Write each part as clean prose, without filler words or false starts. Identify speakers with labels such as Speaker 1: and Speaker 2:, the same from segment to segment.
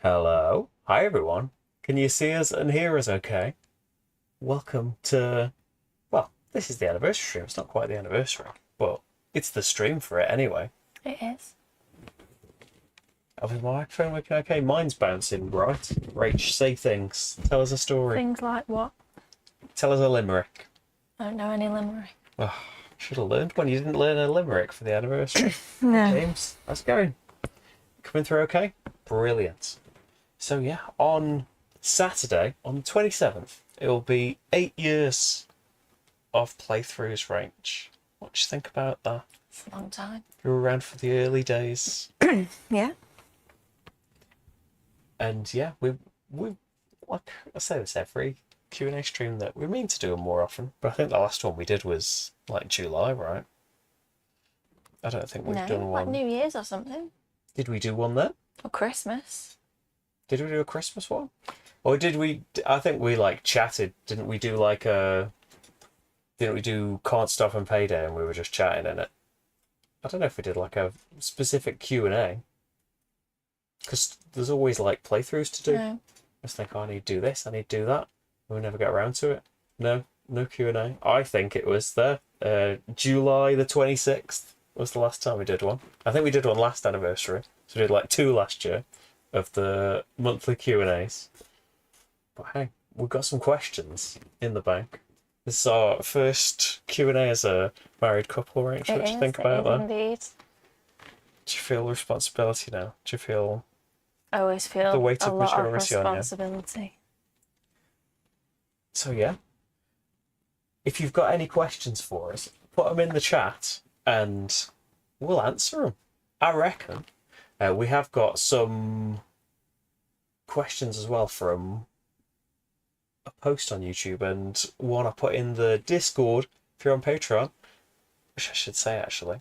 Speaker 1: Hello. Hi, everyone. Can you see us and hear us okay? Welcome to... Well, this is the anniversary stream. It's not quite the anniversary, but it's the stream for it anyway.
Speaker 2: It is.
Speaker 1: Is my microphone working okay? Mine's bouncing, right? Rach, say things. Tell us a story.
Speaker 2: Things like what?
Speaker 1: Tell us a limerick.
Speaker 2: I don't know any limerick.
Speaker 1: Oh, should have learned one. You didn't learn a limerick for the anniversary.
Speaker 2: No.
Speaker 1: James, how's it going? Coming through okay? Brilliant. So yeah, on Saturday, on the 27th, it will be 8 years of playthroughs range. What do you think about that?
Speaker 2: It's a long time.
Speaker 1: You were around for the early days.
Speaker 2: Yeah.
Speaker 1: And yeah, we like I say this every Q&A stream that we mean to do them more often, but I think the last one we did was like July, right? I don't think we've done
Speaker 2: like
Speaker 1: one.
Speaker 2: New Year's or something.
Speaker 1: Did we do one then?
Speaker 2: Or Christmas.
Speaker 1: Did we do a Christmas one? Or did we... I think we, like, chatted. Didn't we do, like, a... Didn't we do Can't Stop and Payday and we were just chatting in it? I don't know if we did, like, a specific Q&A. Because there's always, like, playthroughs to do.
Speaker 2: No.
Speaker 1: I just think, oh, I need to do this, I need to do that. And we never get around to it. No Q&A. I think it was there. July the 26th was the last time we did one. I think we did one last anniversary. So we did, like, 2 last year of the monthly Q&As. But hey, we've got some questions in the bank. This is our first Q&A as a married couple, right? What do you think about that?
Speaker 2: Indeed.
Speaker 1: Do you feel responsibility now? Do you feel
Speaker 2: I always feel
Speaker 1: the weight
Speaker 2: a
Speaker 1: of
Speaker 2: lot of
Speaker 1: maturity on you?
Speaker 2: responsibility.
Speaker 1: So yeah, if you've got any questions for us, put them in the chat and we'll answer them. I reckon. We have got some questions as well from a post on YouTube and one I put in the Discord if you're on Patreon, which I should say actually.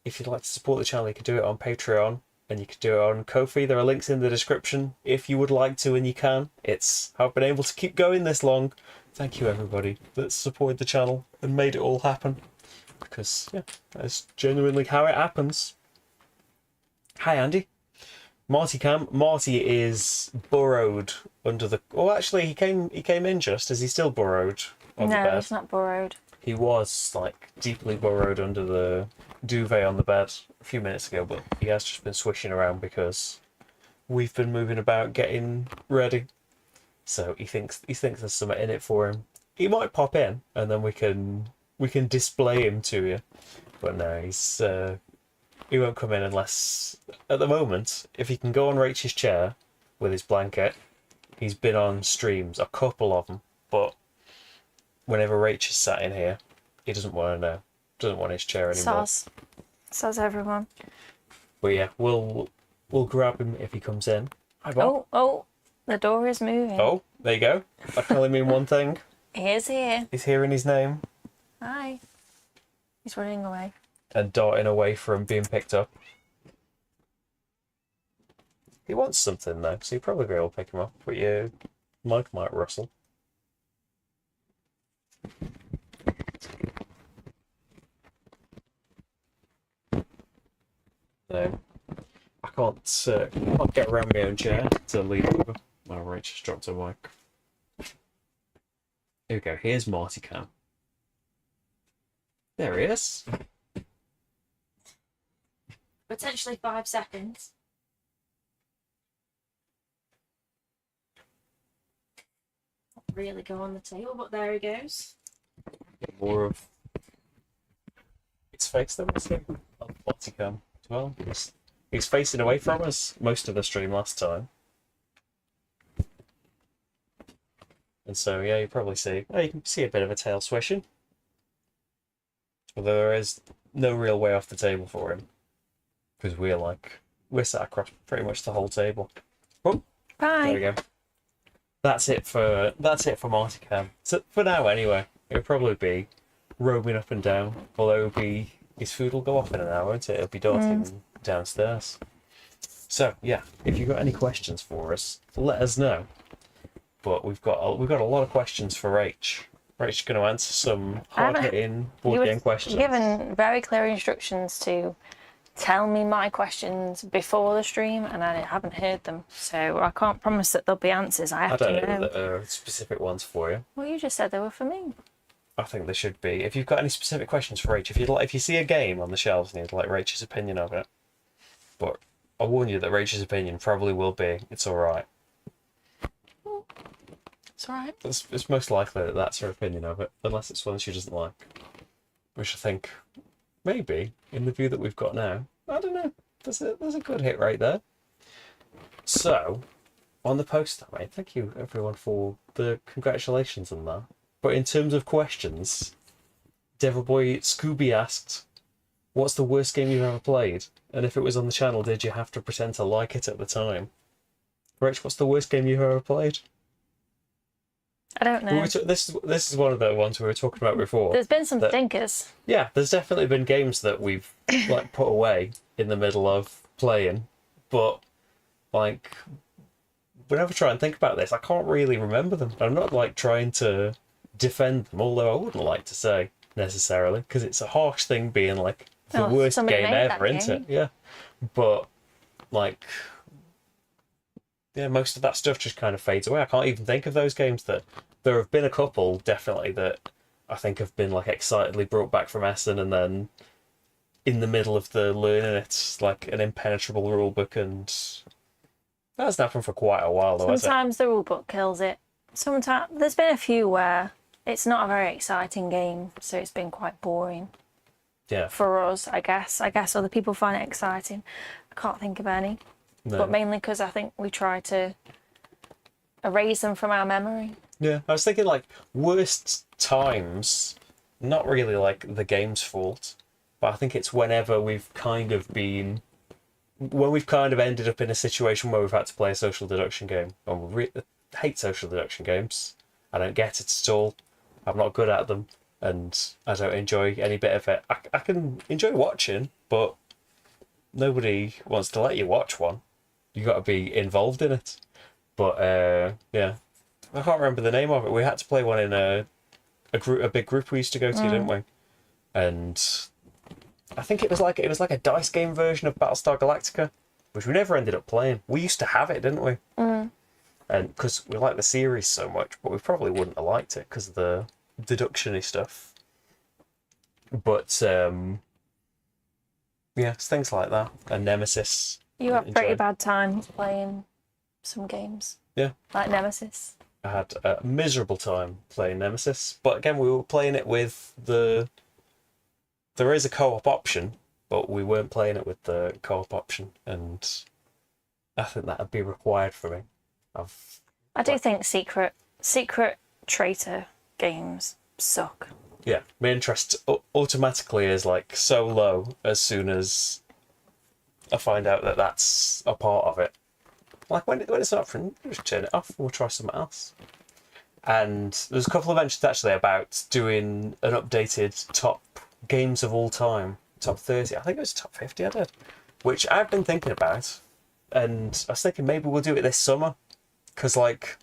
Speaker 1: If you'd like to support the channel, you can do it on Patreon and you can do it on Ko-fi. There are links in the description if you would like to, and you can. It's how I've been able to keep going this long. Thank you everybody that's supported the channel and made it all happen. Because yeah, that's genuinely how it happens. Hi Andy. Marty is burrowed under the... Oh, actually, he came in just. Is he still burrowed on the bed?
Speaker 2: No, he's not burrowed.
Speaker 1: He was, like, deeply burrowed under the duvet on the bed a few minutes ago, but he has just been swishing around because we've been moving about getting ready. So he thinks there's something in it for him. He might pop in, and then we can display him to you. But no, he won't come in unless, at the moment, if he can go on Rachel's chair with his blanket. He's been on streams, a couple of them, but whenever Rachel's sat in here, he doesn't want to know. Doesn't want his chair anymore.
Speaker 2: Says everyone.
Speaker 1: But yeah, we'll grab him if he comes in. Hi, Bob.
Speaker 2: Oh, the door is moving.
Speaker 1: Oh, there you go. I can only mean one thing.
Speaker 2: He is here.
Speaker 1: He's hearing his name
Speaker 2: Hi. He's running away.
Speaker 1: and darting away from being picked up. He wants something though, so you probably will pick him up, but your mic might rustle. No, I can't get around my own chair to lean over. My right just dropped a mic. Here we go. Here's Marty Cam. There he is.
Speaker 2: Potentially 5 seconds. Not really go on the table, but there he goes.
Speaker 1: More of his face than was him on Marty Cam as well. He's facing away from us most of the stream last time. And so, yeah, you probably see... Oh, you can see a bit of a tail swishing. Although there is no real way off the table for him. Because we're sat across pretty much the whole table. Oh,
Speaker 2: Bye.
Speaker 1: there we go. That's it for Marty Cam. So for now, anyway, it'll probably be roaming up and down. Although his food will go off in an hour, won't it? It'll be darting downstairs. So yeah, if you've got any questions for us, let us know. But we've got a lot of questions for Rach. Rach's going to answer some hard-hitting board game questions.
Speaker 2: Given very clear instructions to
Speaker 3: tell me my questions before the stream, and I haven't heard them, so I can't promise that there'll be answers. I
Speaker 1: I
Speaker 3: have
Speaker 1: don't
Speaker 3: to
Speaker 1: know
Speaker 3: know.
Speaker 1: that there are specific ones for you.
Speaker 3: Well, you just said they were for me.
Speaker 1: I think there should be. If you've got any specific questions for Rach, if you see a game on the shelves and you'd like Rach's opinion of it, but I warn you that Rach's opinion probably will be it's all right.
Speaker 3: It's all right.
Speaker 1: It's most likely that that's her opinion of it, unless it's one she doesn't like. Which I think, maybe, in the view that we've got now, I don't know. There's a good hit right there. So, on the post that mate, thank you everyone for the congratulations on that. But in terms of questions, Devilboy Scooby asked, "What's the worst game you've ever played? And if it was on the channel, did you have to pretend to like it at the time?" Rich, what's the worst game you've ever played?
Speaker 3: I don't know.
Speaker 1: This is one of the ones we were talking about before.
Speaker 3: There's been some thinkers.
Speaker 1: Yeah, there's definitely been games that we've like put away in the middle of playing, but like whenever I try and think about this, I can't really remember them. I'm not like trying to defend them, although I wouldn't like to say necessarily, because it's a harsh thing being like the worst
Speaker 3: somebody
Speaker 1: game
Speaker 3: made
Speaker 1: ever,
Speaker 3: that
Speaker 1: isn't it?
Speaker 3: game.
Speaker 1: Yeah, but like. Yeah, most of that stuff just kind of fades away. I can't even think of those games. That there have been a couple, definitely, that I think have been like excitedly brought back from Essen, and then in the middle of the learning, it's like an impenetrable rule book, and that hasn't happened for quite a while, though, has it?
Speaker 3: Sometimes the rule book kills it. Sometimes there's been a few where it's not a very exciting game, so it's been quite boring
Speaker 1: Yeah,
Speaker 3: for us, I guess. I guess other people find it exciting. I can't think of any.
Speaker 1: no.
Speaker 3: But mainly because I think we try to erase them from our memory.
Speaker 1: Yeah, I was thinking like worst times, not really like the game's fault, but I think it's whenever we've kind of been, when we've kind of ended up in a situation where we've had to play a social deduction game. And we hate social deduction games. I don't get it at all. I'm not good at them, and I don't enjoy any bit of it. I can enjoy watching, but nobody wants to let you watch one. You got to be involved in it. But yeah, I can't remember the name of it. We had to play one in a big group we used to go to, didn't we? And I think it was like a dice game version of Battlestar Galactica, which we never ended up playing. We used to have it, didn't we? And because we like the series so much, but we probably wouldn't have liked it because of the deduction-y stuff. But yeah, it's things like that. And Nemesis.
Speaker 3: You have pretty
Speaker 1: Enjoy.
Speaker 3: bad times playing some games.
Speaker 1: Yeah.
Speaker 3: Like Nemesis.
Speaker 1: I had a miserable time playing Nemesis, but again, we were playing it with there is a co-op option, but we weren't playing it with the co-op option, and I think that'd be required for me.
Speaker 3: I do think secret traitor games suck.
Speaker 1: Yeah, my interest automatically is like so low as soon as I find out that that's a part of it. Like when it's not from, just turn it off. We'll try something else. And there's a couple of mentions actually about doing an updated top games of all time, top 30. I think it was top 50 I did, which I've been thinking about, and I was thinking maybe we'll do it this summer, because like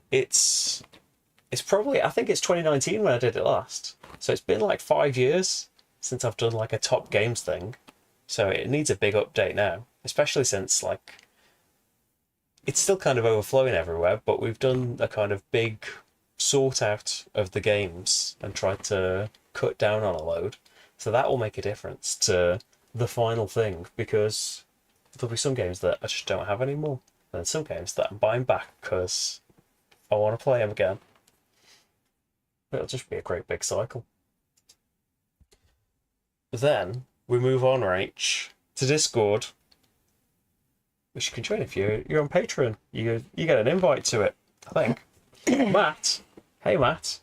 Speaker 1: it's probably, I think it's 2019 when I did it last, so it's been like 5 years since I've done like a top games thing, so it needs a big update now, especially since like it's still kind of overflowing everywhere, but we've done a kind of big sort out of the games and tried to cut down on a load, so that will make a difference to the final thing, because there'll be some games that I just don't have anymore, and some games that I'm buying back because I want to play them again. It'll just be a great big cycle. Then we move on, Rach, to Discord, which you can join if you're on Patreon. You get an invite to it, I think. Matt, hey Matt,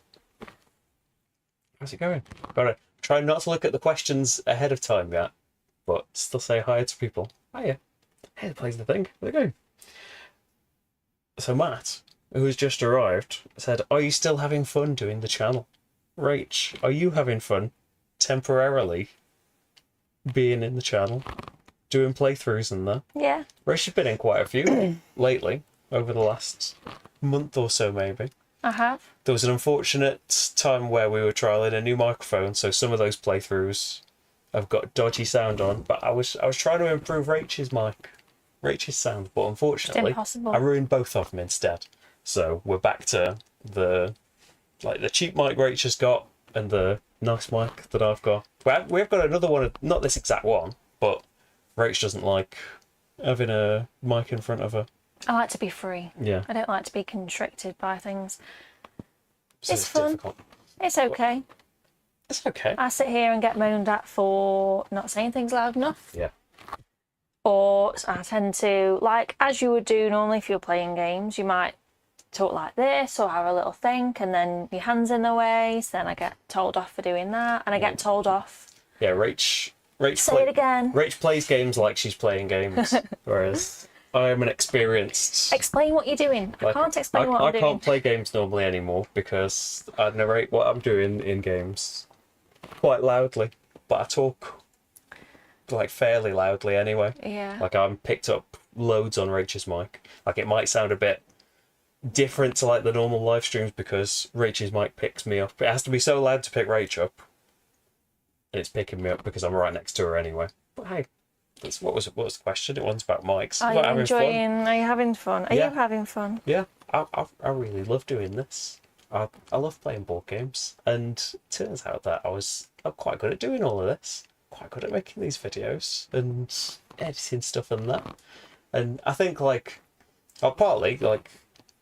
Speaker 1: how's it going? Gotta try not to look at the questions ahead of time yet, but still say hi to people. Hiya. Hey, plays the thing. How's it going? So Matt, who has just arrived, said, "Are you still having fun doing the channel?" Rach, are you having fun temporarily being in the channel, doing playthroughs and that?
Speaker 3: Yeah.
Speaker 1: Rach has been in quite a few lately, over the last month or so maybe.
Speaker 3: I have.
Speaker 1: There was an unfortunate time where we were trialing a new microphone, so some of those playthroughs I've got dodgy sound on, but I was trying to improve Rachel's sound, but unfortunately,
Speaker 3: impossible.
Speaker 1: I ruined both of them instead. So we're back to the cheap mic Rachel's got and the nice mic that I've got. We've got another one, not this exact one, but Rach doesn't like having a mic in front of her.
Speaker 3: I like to be free.
Speaker 1: Yeah.
Speaker 3: I don't like to be constricted by things.
Speaker 1: So
Speaker 3: It's fun.
Speaker 1: difficult.
Speaker 3: It's okay.
Speaker 1: It's okay.
Speaker 3: I sit here and get moaned at for not saying things loud enough.
Speaker 1: Yeah.
Speaker 3: Or I tend to, like, as you would do normally if you're playing games, you might talk like this or have a little think and then your hand's in the way, so then I get told off for doing that and I get told off.
Speaker 1: Yeah, Rach
Speaker 3: Say it again.
Speaker 1: Rach plays games like she's playing games, whereas I am an experienced...
Speaker 3: Explain what you're doing. I can't explain what I'm doing.
Speaker 1: I can't play games normally anymore because I narrate what I'm doing in games quite loudly, but I talk like fairly loudly anyway.
Speaker 3: Yeah.
Speaker 1: Like I'm picked up loads on Rachel's mic. Like it might sound a bit different to like the normal live streams because Rachel's mic picks me up. It has to be so loud to pick Rach up. And it's picking me up because I'm right next to her anyway. But hey, what was the question? It wasn't about mics.
Speaker 3: Are
Speaker 1: About
Speaker 3: you enjoying? Are you having fun? Are
Speaker 1: Yeah.
Speaker 3: you having fun?
Speaker 1: Yeah, I really love doing this. I love playing board games, and it turns out that I'm quite good at doing all of this. Quite good at making these videos and editing stuff and that. And I think partly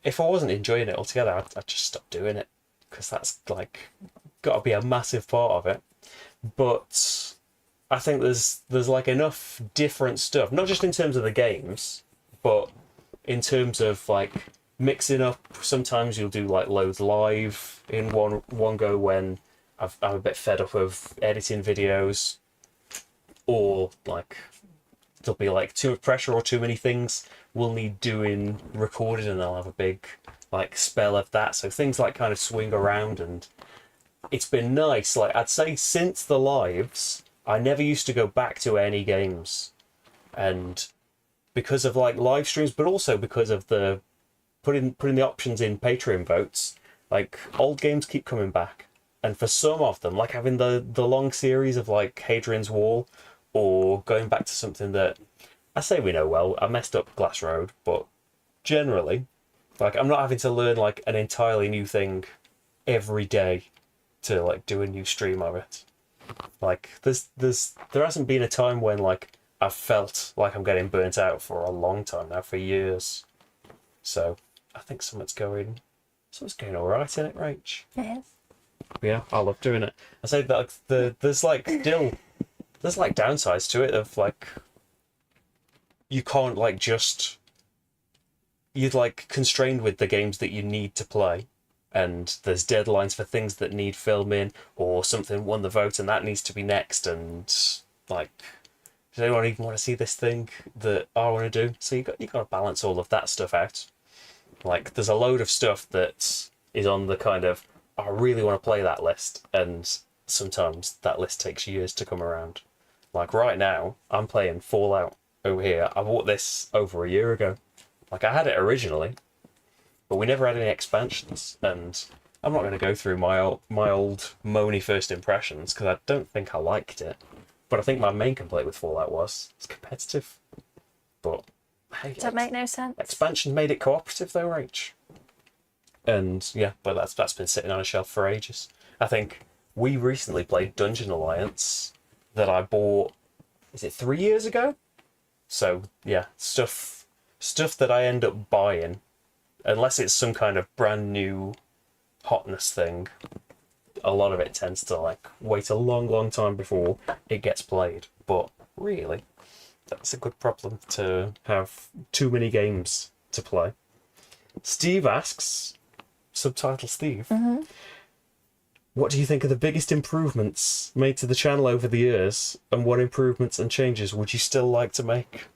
Speaker 1: if I wasn't enjoying it altogether, I'd just stop doing it because that's got to be a massive part of it. But I think there's enough different stuff, not just in terms of the games, but in terms of mixing up. Sometimes you'll do loads live in one go when I'm a bit fed up of editing videos, or there'll be too much pressure or too many things we'll need doing recorded, and I'll have a big spell of that. So things kind of swing around, and it's been nice. I'd say since the lives, I never used to go back to any games, and because of live streams, but also because of the putting the options in Patreon votes, old games keep coming back. And for some of them, having the long series of Hadrian's Wall, or going back to something that I say we know well, I messed up Glass Road, but generally, I'm not having to learn an entirely new thing every day to do a new stream of it. There hasn't been a time when I've felt like I'm getting burnt out for a long time now, for years. So I think something's going all right in it, Rach.
Speaker 3: Yes.
Speaker 1: Yeah, I love doing it. I say that there's downsides to it of you can't you're constrained with the games that you need to play, and there's deadlines for things that need filming, or something won the vote and that needs to be next, and does anyone even want to see this thing that I want to do? So you got to balance all of that stuff out. There's a load of stuff that is on the kind of I really want to play that list, and sometimes that list takes years to come around. Right now, I'm playing Fallout over here. I bought this over a year ago. I had it originally, but we never had any expansions, and I'm not going to go through my old moany first impressions because I don't think I liked it. But I think my main complaint with Fallout was it's competitive. But hey,
Speaker 3: Does that make no sense?
Speaker 1: expansion made it cooperative though, Rach. And yeah, but that's been sitting on a shelf for ages. I think we recently played Dungeon Alliance that I bought, is it 3 years ago? So yeah, stuff that I end up buying, unless it's some kind of brand new hotness thing, a lot of it tends to wait a long time before it gets played. But really, that's a good problem to have too many games to play. Steve asks, subtitle Steve, what do you think are the biggest improvements made to the channel over the years, and what improvements and changes would you still like to make?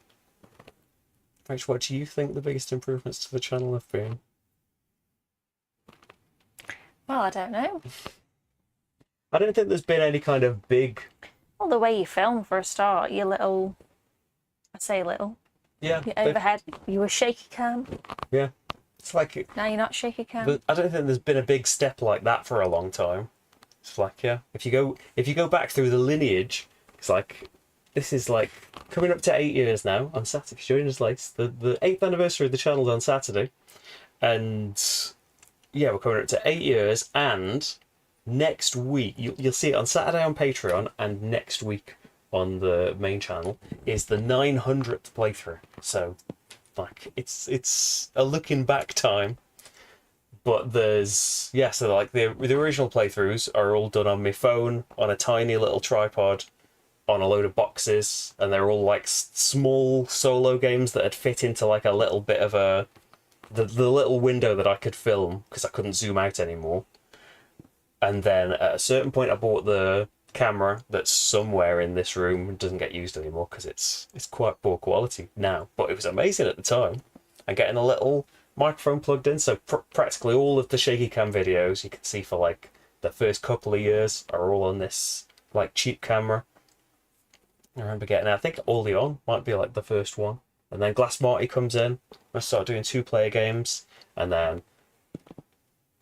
Speaker 1: Rach, what do you think the biggest improvements to the channel have been?
Speaker 3: Well, I don't know.
Speaker 1: I don't think there's been any kind of big...
Speaker 3: Well, the way you film for a start, your little... I'd say little.
Speaker 1: Yeah.
Speaker 3: Your overhead. You were shaky cam.
Speaker 1: Yeah. It's
Speaker 3: Now you're not shaky cam.
Speaker 1: But I don't think there's been a big step like that for a long time. It's yeah. If you go back through the lineage It's like, this is like coming up to 8 years now on Saturday. If you're joining us late, the 8th anniversary of the channel's on Saturday. And yeah, we're coming up to 8 years, and next week, you'll see it on Saturday on Patreon, and next week on the main channel is the 900th playthrough. So, like, it's a looking back time. But there's, yeah, so like the original playthroughs are all done on my phone, on a tiny little tripod, on a load of boxes, and they're all like small solo games that had fit into like a little bit of the little window that I could film because I couldn't zoom out anymore. And then at a certain point I bought the camera that's somewhere in this room and doesn't get used anymore because it's quite poor quality now, but it was amazing at the time. And getting a little microphone plugged in, so practically all of the shaky cam videos you can see for like the first couple of years are all on this like cheap camera. I remember getting it, I think Early On might be like the first one, and then Glass Marty comes in. I started doing 2-player games, and then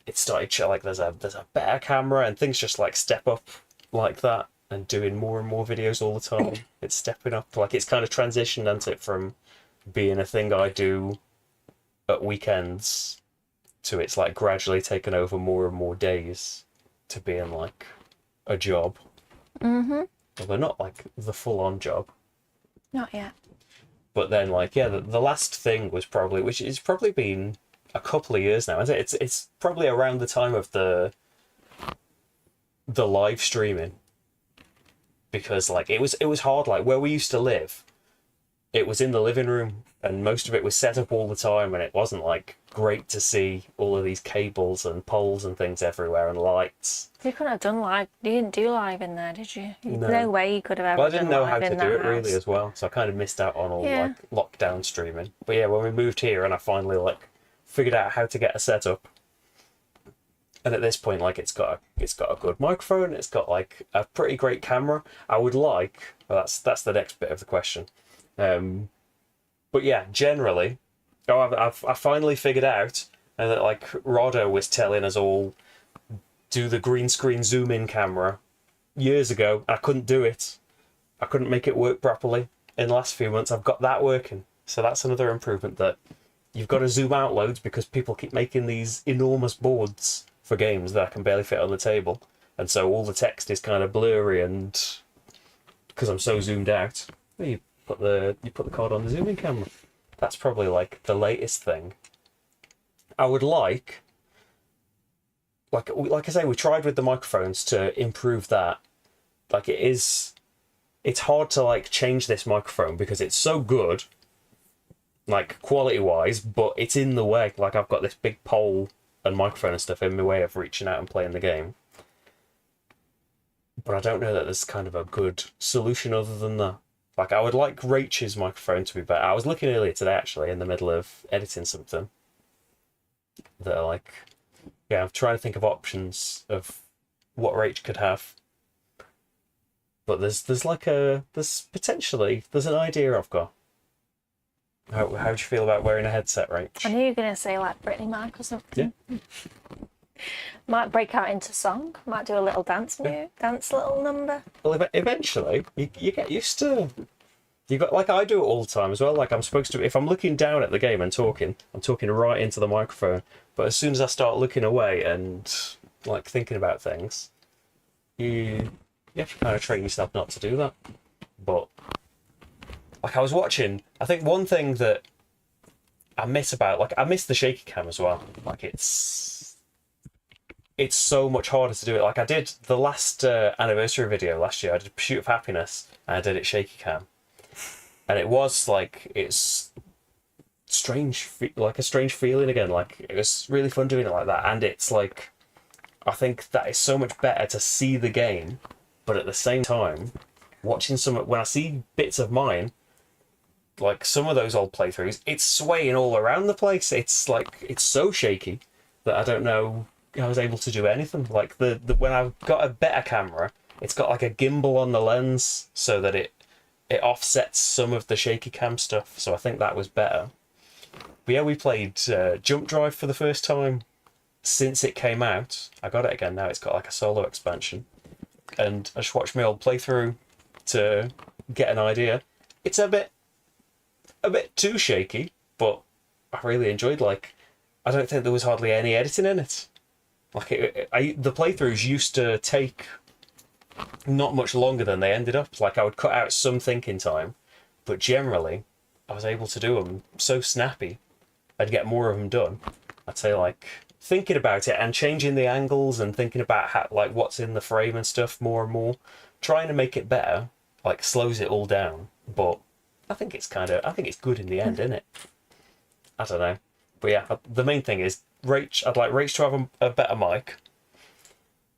Speaker 1: it started like there's a better camera, and things just like step up like that, and doing more and more videos all the time. It's stepping up, like it's kind of transitioned, hasn't it, from being a thing I do at weekends to it's like gradually taken over more and more days to being like a job.
Speaker 3: Mm-hmm.
Speaker 1: Well, they're not like the full-on job.
Speaker 3: Not yet.
Speaker 1: But then, like, yeah, the last thing was probably, which has probably been a couple of years now, isn't it? It's probably around the time of the live streaming, because like it was hard. Like where we used to live, it was in the living room, and most of it was set up all the time, and it wasn't like great to see all of these cables and poles and things everywhere and lights.
Speaker 3: You couldn't have done live. You didn't do live in there, did you?
Speaker 1: No.
Speaker 3: No way you could have ever.
Speaker 1: Well, I didn't know how to do it
Speaker 3: house.
Speaker 1: really as well, so I kind of missed out on all
Speaker 3: Yeah.
Speaker 1: like lockdown streaming. But yeah, when we moved here and I finally like figured out how to get a setup, and at this point, like it's got a good microphone, it's got like a pretty great camera. I would like, well, that's the next bit of the question. But yeah, generally, I finally figured out that like Roddo was telling us all do the green screen zoom in camera years ago. I couldn't do it. I couldn't make it work properly. In the last few months, I've got that working. So that's another improvement, that you've got to zoom out loads because people keep making these enormous boards for games that I can barely fit on the table. And so all the text is kind of blurry, and because I'm so zoomed out, you put the card on the zoom in camera. That's probably like the latest thing. I would like I say, we tried with the microphones to improve that. Like it's hard to like change this microphone because it's so good, like quality wise, but it's in the way. Like I've got this big pole and microphone and stuff in my way of reaching out and playing the game. But I don't know that there's kind of a good solution other than that. Like I would like Rachel's microphone to be better. I was looking earlier today actually in the middle of editing something that are like, yeah, I'm trying to think of options of what Rach could have. But there's potentially an idea I've got. How do you feel about wearing a headset, Rach?
Speaker 3: I knew you were going to say like Brittany Mike or something.
Speaker 1: Yeah.
Speaker 3: Might break out into song. Might do a little dance little number.
Speaker 1: Well, eventually you get used to. You got, like I do it all the time as well. Like I'm supposed to, if I'm looking down at the game and talking, I'm talking right into the microphone. But as soon as I start looking away and like thinking about things, you have to kind of train yourself not to do that. But like I was watching, I think one thing that I miss the shaky cam as well. Like it's so much harder to do it. Like I did the last anniversary video last year. I did Pursuit of Happiness and I did it shaky cam. And it was like, it's strange, like a strange feeling again. Like it was really fun doing it like that. And it's like, I think that is so much better to see the game, but at the same time, watching when I see bits of mine, like some of those old playthroughs, it's swaying all around the place. It's like, it's so shaky that I don't know I was able to do anything. Like when I've got a better camera, it's got like a gimbal on the lens so that it offsets some of the shaky cam stuff, so I think that was better. But yeah, we played Jump Drive for the first time since it came out. I got it again now, it's got like a solo expansion. And I just watched my old playthrough, to get an idea. It's a bit too shaky, but I really enjoyed, like, I don't think there was hardly any editing in it. Like, the playthroughs used to take not much longer than they ended up. Like, I would cut out some thinking time, but generally, I was able to do them so snappy. I'd get more of them done. I'd say, like, thinking about it and changing the angles and thinking about how, like, what's in the frame and stuff more and more, trying to make it better, like, slows it all down. But I think it's good in the end, isn't it? I don't know. But yeah, the main thing is, I'd like Rach to have a better mic.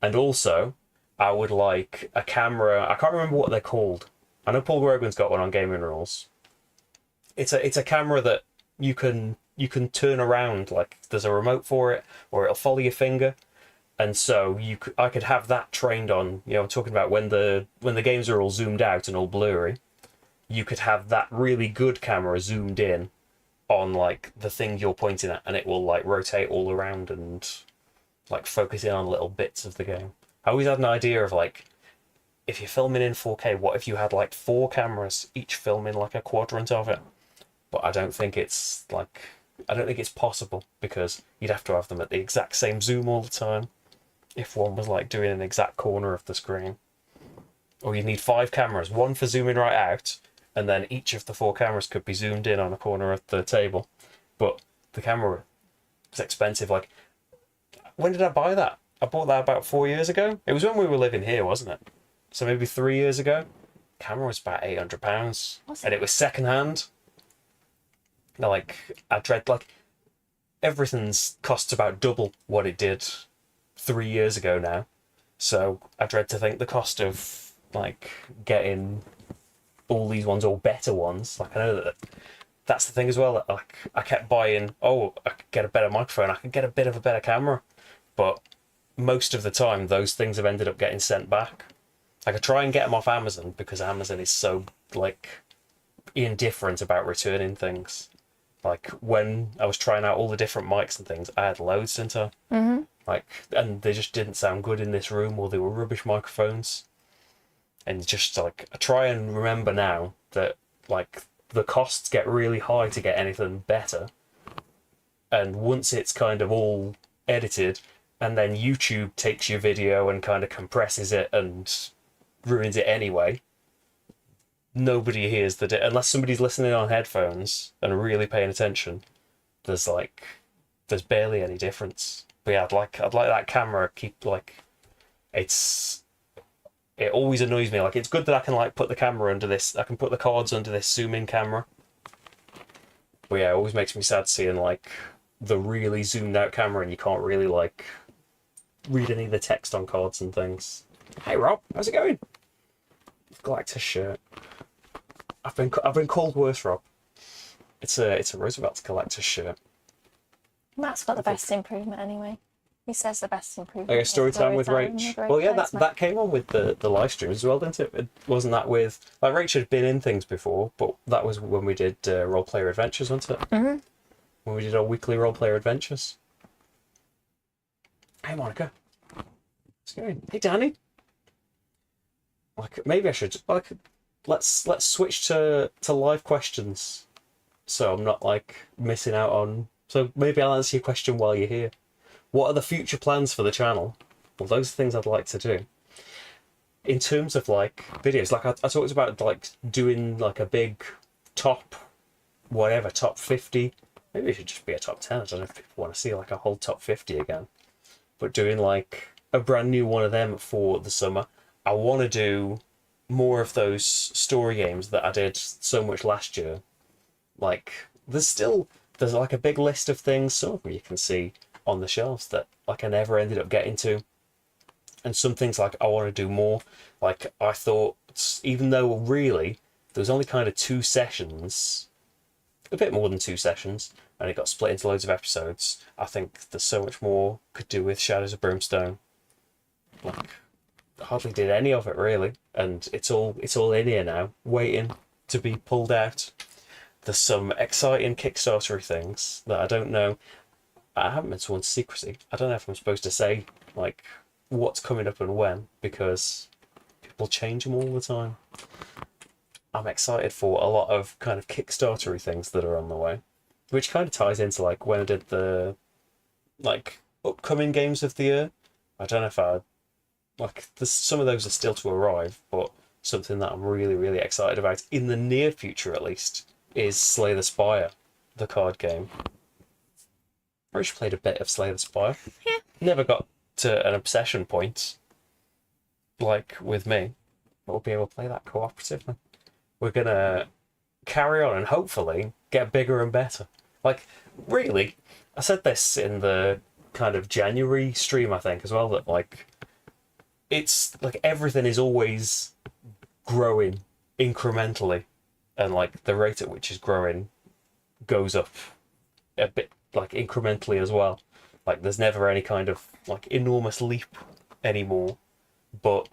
Speaker 1: And also, I would like a camera. I can't remember what they're called. I know Paul Grogan's got one on Gaming Rules. It's a camera that you can turn around, like there's a remote for it, or it'll follow your finger. And so I could have that trained on, I'm talking about when the games are all zoomed out and all blurry, you could have that really good camera zoomed in on like the thing you're pointing at, and it will like rotate all around and like focus in on little bits of the game. I always had an idea of like, if you're filming in 4K, what if you had like 4 cameras, each filming like a quadrant of it? But I don't think it's possible, because you'd have to have them at the exact same zoom all the time if one was like doing an exact corner of the screen. Or you'd need 5 cameras, one for zooming right out, and then each of the 4 cameras could be zoomed in on a corner of the table. But the camera was expensive. Like, when did I buy that? I bought that about 4 years ago. It was when we were living here, wasn't it? So maybe 3 years ago. Camera was about £800, and it was second hand. Like, I dread, like, everything's costs about double what it did 3 years ago now. So I dread to think the cost of like getting all these ones, or better ones. Like, I know that's the thing as well, that like I kept buying, I could get a better microphone, I could get a bit of a better camera, but most of the time those things have ended up getting sent back. I could try and get them off Amazon, because Amazon is so like indifferent about returning things. Like, when I was trying out all the different mics and things, I had loads, didn't I?
Speaker 3: Mm-hmm.
Speaker 1: Like, and they just didn't sound good in this room, or they were rubbish microphones. And just like, I try and remember now that like the costs get really high to get anything better. And once it's kind of all edited, and then YouTube takes your video and kind of compresses it and ruins it anyway, nobody hears unless somebody's listening on headphones and really paying attention. There's barely any difference. But yeah, I'd like that camera. Keep like, it always annoys me. Like, it's good that I can like put the camera under this. I can put the cards under this zoom in camera. But yeah, it always makes me sad seeing like the really zoomed out camera, and you can't really like read any of the text on cards and things. Hey Rob, how's it going? Galactus shirt. I've been called worse, Rob. It's a Roosevelt Galactus shirt.
Speaker 3: Matt's got the best improvement anyway. He says the best improvement.
Speaker 1: Like a story time with Rach. Well, yeah, that came on with the live streams as well, didn't it? Wasn't that with, like, Rach had been in things before, but that was when we did role player adventures, wasn't it?
Speaker 3: Mm-hmm.
Speaker 1: When we did our weekly role player adventures. Hey Monica, what's going? Hey Danny. Like, maybe I should let's switch to live questions, so I'm not like missing out on. So maybe I'll answer your question while you're here. What are the future plans for the channel? Well, those are things I'd like to do. In terms of like videos, like I talked about like doing like a big top 50. Maybe it should just be a top 10. I don't know if people want to see like a whole top 50 again. But doing like a brand new one of them for the summer. I want to do more of those story games that I did so much last year. Like, there's like a big list of things, some of them you can see on the shelves, that like I never ended up getting to. And some things like I want to do more. Like, I thought, even though really there was only kind of 2 sessions, a bit more than 2 sessions, and it got split into loads of episodes, I think there's so much more could do with Shadows of Brimstone. Like, I hardly did any of it really, and it's all in here now, waiting to be pulled out. There's some exciting Kickstarter things that I don't know. I haven't been sworn to secrecy. I don't know if I'm supposed to say like what's coming up and when, because will change them all the time. I'm excited for a lot of kind of Kickstarter-y things that are on the way, which kind of ties into like when I did the like upcoming games of the year. I don't know if some of those are still to arrive, but something that I'm really, really excited about in the near future, at least, is Slay the Spire, the card game. I just played a bit of Slay the Spire.
Speaker 3: Yeah.
Speaker 1: Never got to an obsession point, like with me, but we'll be able to play that cooperatively. We're gonna carry on and hopefully get bigger and better. Like, really, I said this in the kind of January stream, I think, as well, that like it's like everything is always growing incrementally, and like the rate at which is growing goes up a bit like incrementally as well. Like there's never any kind of like enormous leap anymore, but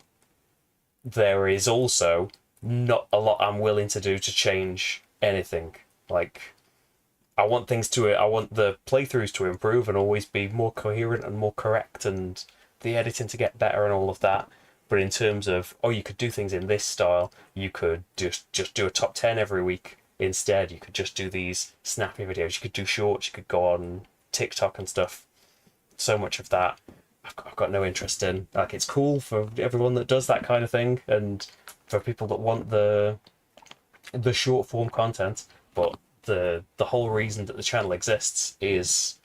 Speaker 1: there is also not a lot I'm willing to do to change anything. Like I want the playthroughs to improve and always be more coherent and more correct, and the editing to get better and all of that. But in terms of, you could do things in this style, you could just do a top 10 every week instead. You could just do these snappy videos. You could do shorts. You could go on TikTok and stuff. So much of that I've got no interest in. Like, it's cool for everyone that does that kind of thing, and for people that want the short form content. But the whole reason that the channel exists is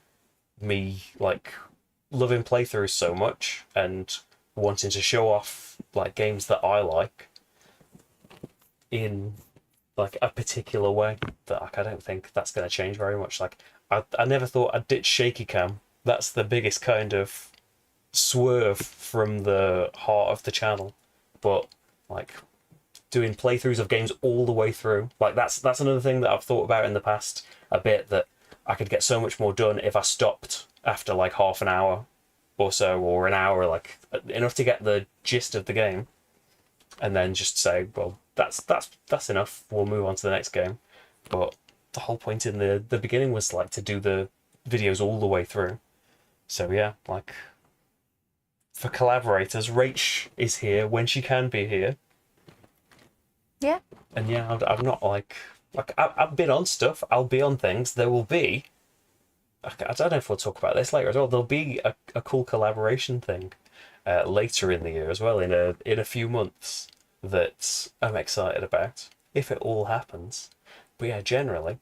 Speaker 1: me like loving playthroughs so much and wanting to show off like games that I like in like a particular way that like I don't think that's going to change very much. Like I never thought I'd ditch shaky cam. That's the biggest kind of swerve from the heart of the channel. But like doing playthroughs of games all the way through, like that's another thing that I've thought about in the past a bit, that I could get so much more done if I stopped after like half an hour or so, or an hour, like enough to get the gist of the game, and then just say, well, that's enough, we'll move on to the next game. But the whole point in the beginning was like to do the videos all the way through. So yeah, like for collaborators, Rach is here when she can be here.
Speaker 3: Yeah.
Speaker 1: And yeah, I'm not like I've been on stuff. I'll be on things. There will be. I don't know if we'll talk about this later as well. There'll be a cool collaboration thing later in the year as well, in a few months, that I'm excited about if it all happens. But yeah, generally,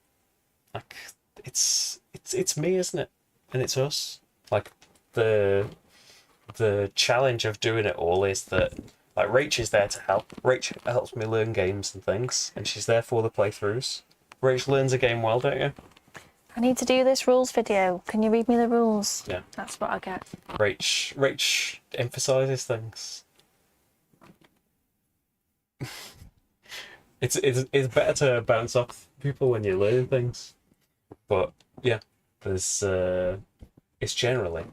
Speaker 1: like it's me, isn't it? And it's us. Like the challenge of doing it all is that like Rach is there to help. Rach helps me learn games and things, and she's there for the playthroughs. Rach learns a game well, don't you?
Speaker 3: I need to do this rules video. Can you read me the rules?
Speaker 1: Yeah.
Speaker 3: That's what I get.
Speaker 1: Rach emphasises things. It's better to bounce off people when you're learning things. But yeah, there's it's generally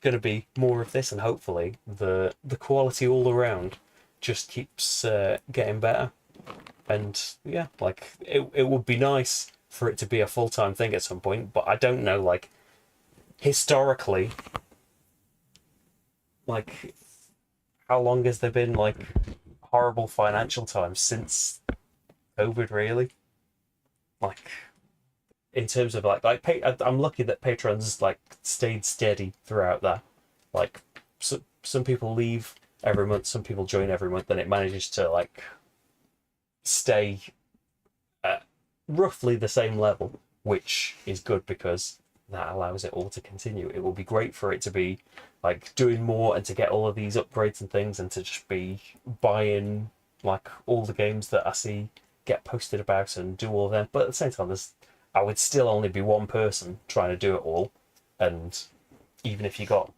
Speaker 1: going to be more of this, and hopefully the quality all around just keeps getting better. And yeah, like it would be nice for it to be a full-time thing at some point, but I don't know, like historically, like how long has there been like horrible financial times since COVID, really? Like in terms of like I'm lucky that patrons like stayed steady throughout that. Like some people leave every month, some people join every month, and it manages to like stay at roughly the same level, which is good because that allows it all to continue. It will be great for it to be like doing more and to get all of these upgrades and things, and to just be buying like all the games that I see get posted about and do all of them. But at the same time, I would still only be one person trying to do it all, and even if you got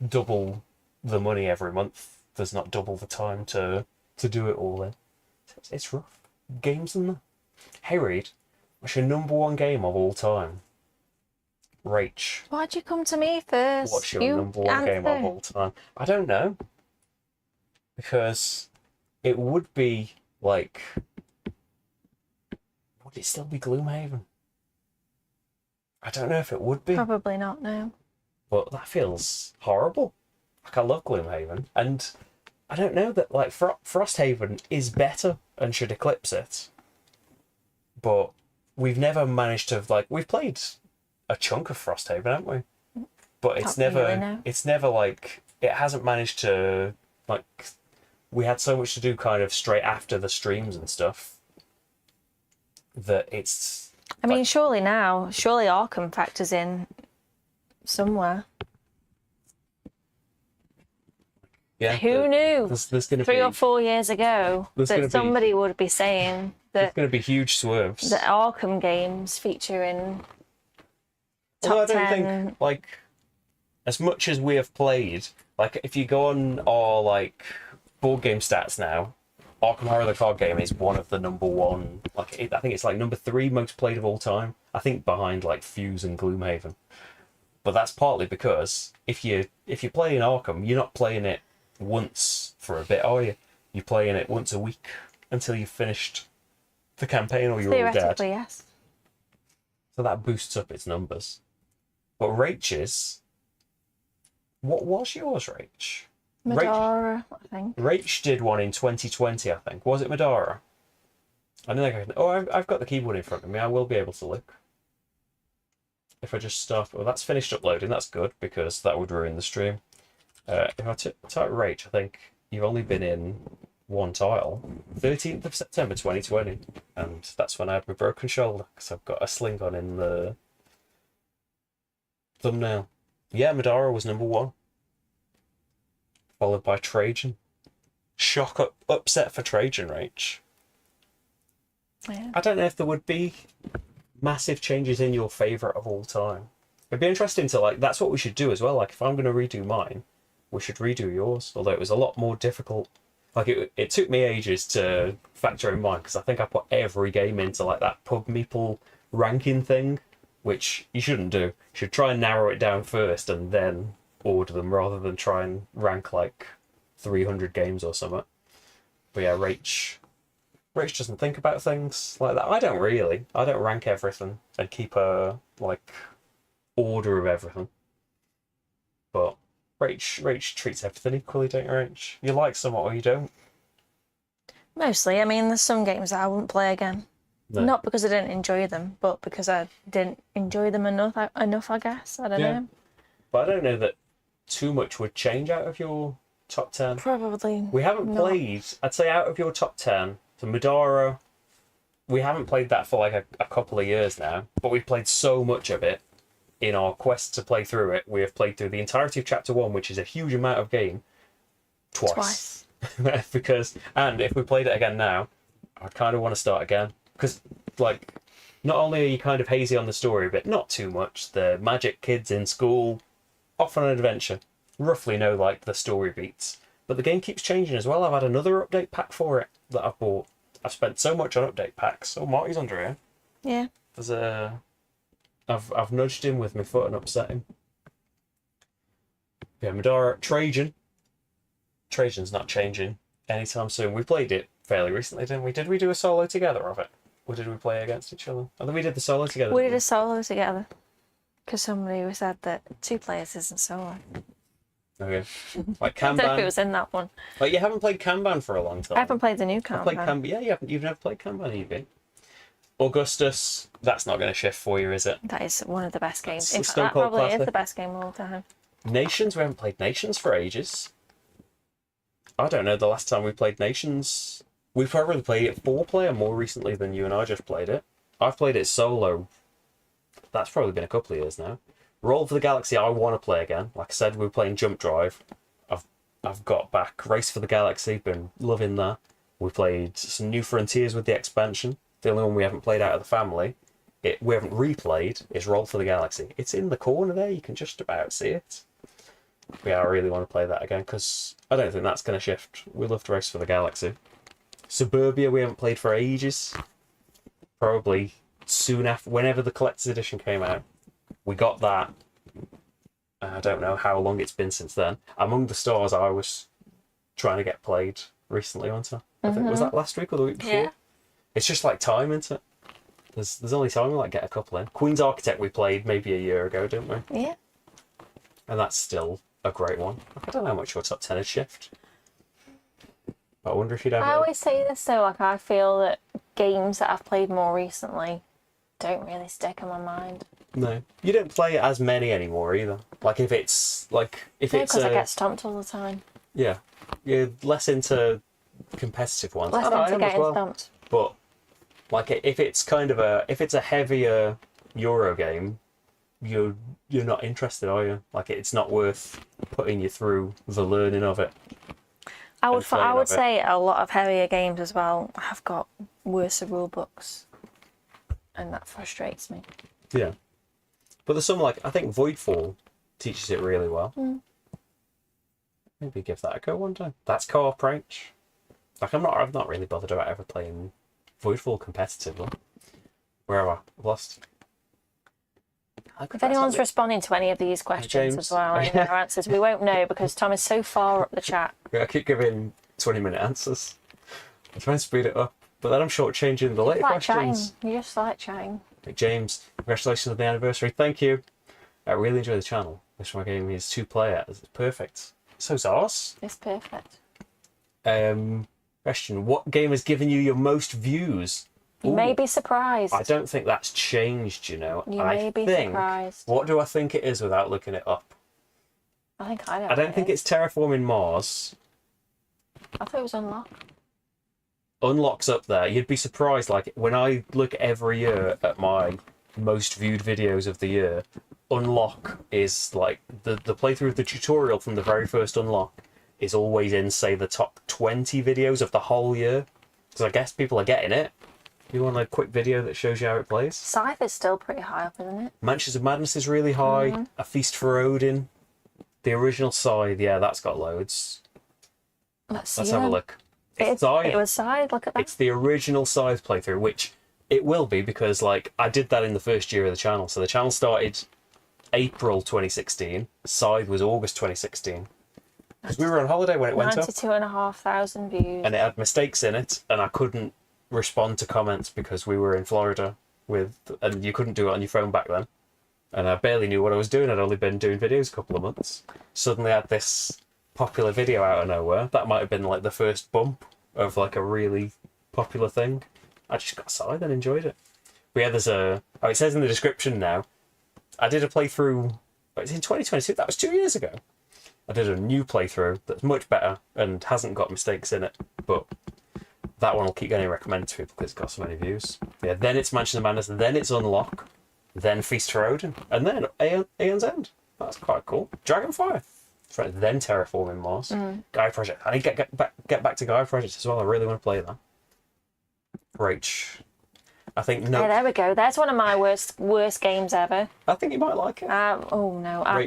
Speaker 1: double the money every month, there's not double the time to do it all in. It's rough. Games and that. Hey Reed, what's your number one game of all time? Rach.
Speaker 3: Why'd you come to me first?
Speaker 1: What's your number one game of all time? I don't know. Because it would be like... Would it still be Gloomhaven? I don't know if it would be.
Speaker 3: Probably not, no.
Speaker 1: But that feels horrible. Like, I love Gloomhaven. And I don't know that like Frosthaven is better and should eclipse it, but we've never managed to like we've played a chunk of Frosthaven, haven't we? But it's
Speaker 3: Not
Speaker 1: never
Speaker 3: really, no.
Speaker 1: it's never like it hasn't managed to like we had so much to do kind of straight after the streams and stuff that it's
Speaker 3: I mean, surely Arkham factors in somewhere.
Speaker 1: yeah.
Speaker 3: Who knew
Speaker 1: There's going to
Speaker 3: 3
Speaker 1: be
Speaker 3: or 4 years ago
Speaker 1: There's gonna
Speaker 3: that
Speaker 1: be-
Speaker 3: somebody would be saying
Speaker 1: there's
Speaker 3: that
Speaker 1: going to be huge swerves.
Speaker 3: Arkham games feature in
Speaker 1: Although I
Speaker 3: top
Speaker 1: don't
Speaker 3: 10.
Speaker 1: think like as much as we have played, like if you go on our like board game stats now, Arkham Horror the card game is one of the number one. Like I think it's like number 3 most played of all time. I think behind like Fuse and Gloomhaven. But that's partly because if you're playing Arkham, you're not playing it once for a bit, are you? You're playing it once a week until you've finished the campaign or you're all dead.
Speaker 3: Theoretically, yes.
Speaker 1: So that boosts up its numbers. But Rach's, what was yours, Rach?
Speaker 3: Medora, I think.
Speaker 1: Rach did one in 2020, I think. Was it Madara? I don't think I can. Oh, I've got the keyboard in front of me. I will be able to look. If I just start. Well, that's finished uploading. That's good because that would ruin the stream. If I type Rach, I think you've only been in one tile. 13th of September 2020. And that's when I had my broken shoulder because I've got a sling on in the thumbnail. Yeah, Madara was number 1. Followed by Trajan. Shock upset for Trajan, Rach.
Speaker 3: Yeah.
Speaker 1: I don't know if there would be massive changes in your favourite of all time. It'd be interesting to like. That's what we should do as well. Like if I'm going to redo mine, we should redo yours. Although it was a lot more difficult. Like it took me ages to factor in mine because I think I put every game into like that Pub Meeple ranking thing, which you shouldn't do. You should try and narrow it down first and then order them rather than try and rank like 300 games or something. But yeah, Rach doesn't think about things like that. I don't really. I don't rank everything and keep a like order of everything. But Rach treats everything equally, don't you, Rach? You like somewhat or you don't.
Speaker 3: Mostly. I mean, there's some games that I wouldn't play again.
Speaker 1: No.
Speaker 3: Not because I didn't enjoy them, but because I didn't enjoy them enough, I guess. I don't know.
Speaker 1: But I don't know that too much would change out of your top 10.
Speaker 3: Probably.
Speaker 1: We haven't
Speaker 3: not.
Speaker 1: played, I'd say out of your top 10, the Madara, we haven't played that for like a couple of years now, but we've played so much of it in our quest to play through it. We have played through the entirety of Chapter 1, which is a huge amount of game, twice. Because, and if we played it again now, I kind of want to start again. Because, like, not only are you kind of hazy on the story, but not too much. The magic kids in school, off on an adventure. Roughly know, like, the story beats. But the game keeps changing as well. I've had another update pack for it that I've bought. I've spent so much on update packs. Oh, Marty's under here.
Speaker 3: Yeah.
Speaker 1: There's a... I've nudged him with my foot and upset him. Yeah, Madara, Trajan. Trajan's not changing anytime soon. We played it fairly recently, didn't we? Did we do a solo together of it? Or did we play against each other? I think we did the solo together.
Speaker 3: We
Speaker 1: didn't
Speaker 3: did a solo together. Because somebody said that 2 players isn't solo.
Speaker 1: Okay. Like
Speaker 3: I don't know if it
Speaker 1: Kanban.
Speaker 3: was in that one.
Speaker 1: Like you haven't played Kanban for a long time.
Speaker 3: I haven't played the new
Speaker 1: I've
Speaker 3: Kanban.
Speaker 1: played Kanban. Yeah, you've never played Kanban, have you? Augustus, that's not going to shift for you, is it?
Speaker 3: That is one of the best games.
Speaker 1: It's
Speaker 3: In
Speaker 1: a
Speaker 3: fact,
Speaker 1: Stone
Speaker 3: that
Speaker 1: Cold
Speaker 3: probably
Speaker 1: classic.
Speaker 3: is the best game of all time.
Speaker 1: Nations, we haven't played Nations for ages. I don't know the last time we played Nations. We've probably played it 4-player more recently than you and I just played it. I've played it solo. That's probably been a couple of years now. Roll for the Galaxy, I want to play again. Like I said, we were playing Jump Drive. I've got back. Race for the Galaxy, been loving that. We played some New Frontiers with the expansion. The only one we haven't played out of the family, we haven't replayed, is Roll for the Galaxy. It's in the corner there, you can just about see it. But yeah, I really want to play that again, because I don't think that's going to shift. We love to Race for the Galaxy. Suburbia we haven't played for ages. Probably soon after, whenever the Collector's Edition came out. We got that. I don't know how long it's been since then. Among the Stars I was trying to get played recently, wasn't I? I think, was that last week or the week before?
Speaker 3: Yeah.
Speaker 1: It's just like time, isn't it? There's only time we like get a couple in. Queen's Architect we played maybe a year ago, didn't we?
Speaker 3: Yeah.
Speaker 1: And that's still a great one. I don't know how much your top 10 has shifted. But I wonder if you'd ever.
Speaker 3: I always say this though, like I feel that games that I've played more recently don't really stick in my mind.
Speaker 1: No, you don't play as many anymore either. Like if it's
Speaker 3: Because I get stomped all the time.
Speaker 1: yeah, you're less into competitive ones.
Speaker 3: Less
Speaker 1: I am
Speaker 3: into
Speaker 1: as
Speaker 3: getting
Speaker 1: well.
Speaker 3: stomped.
Speaker 1: But like if it's a heavier Euro game, you're not interested, are you? Like it's not worth putting you through the learning of it.
Speaker 3: I would
Speaker 1: playing of it.
Speaker 3: say a lot of heavier games as well have got worse rule books, and that frustrates me.
Speaker 1: Yeah, but there's some I think Voidfall teaches it really well. Maybe give that a go one time. That's co-op range. Like I've not really bothered about ever playing Voidfall competitively. Where am I? I've lost.
Speaker 3: If anyone's responding to any of these questions as well, any of their answers, we won't know because Tom is so far up the chat.
Speaker 1: I keep giving 20-minute answers. I try and speed it up, but then I'm shortchanging the later questions.
Speaker 3: Chatting. You just like chatting.
Speaker 1: Hey, James, congratulations on the anniversary. Thank you. I really enjoy the channel. This one game is 2-player. It's perfect. So's ours.
Speaker 3: It's perfect.
Speaker 1: Question: what game has given you your most views?
Speaker 3: You may be surprised.
Speaker 1: I don't think that's changed, you know.
Speaker 3: You may be surprised.
Speaker 1: What do I think it is without looking it up?
Speaker 3: I think I know.
Speaker 1: I don't think it's Terraforming Mars.
Speaker 3: I thought it was Unlock.
Speaker 1: Unlock's up there. You'd be surprised. Like when I look every year at my most viewed videos of the year, Unlock is like the playthrough of the tutorial from the very first Unlock is always in, say, the top 20 videos of the whole year. Because I guess people are getting it. You want a quick video that shows you how it plays?
Speaker 3: Scythe is still pretty high up, isn't it?
Speaker 1: Mansions of Madness is really high. A Feast for Odin. The original Scythe, yeah, that's got loads.
Speaker 3: Let's
Speaker 1: have a look. It's Scythe.
Speaker 3: It was Scythe, look at that.
Speaker 1: It's the original Scythe playthrough, which it will be because I did that in the first year of the channel. So the channel started April 2016. Scythe was August 2016. Because we were on holiday when it went up.
Speaker 3: 92,500 views.
Speaker 1: And it had mistakes in it, and I couldn't respond to comments because we were in Florida and you couldn't do it on your phone back then. And I barely knew what I was doing. I'd only been doing videos a couple of months. Suddenly I had this popular video out of nowhere. That might have been the first bump of a really popular thing. I just got Scythe and enjoyed it. But yeah, it says in the description now, I did a playthrough, it's in 2022, that was 2 years ago. I did a new playthrough that's much better and hasn't got mistakes in it, but that one will keep getting recommended to people because it's got so many views. Yeah, then it's Mansions of Madness, then it's Unlock, then Feast for Odin, and then Aeon's End. That's quite cool. Dragonfire. That's right, then Terraforming Mars. Gaia Project. I need to get back to Gaia Project as well. I really want to play that. Rach. I think no.
Speaker 3: Yeah, there we go. There's one of my worst games ever.
Speaker 1: I think you might like it.
Speaker 3: Oh no, I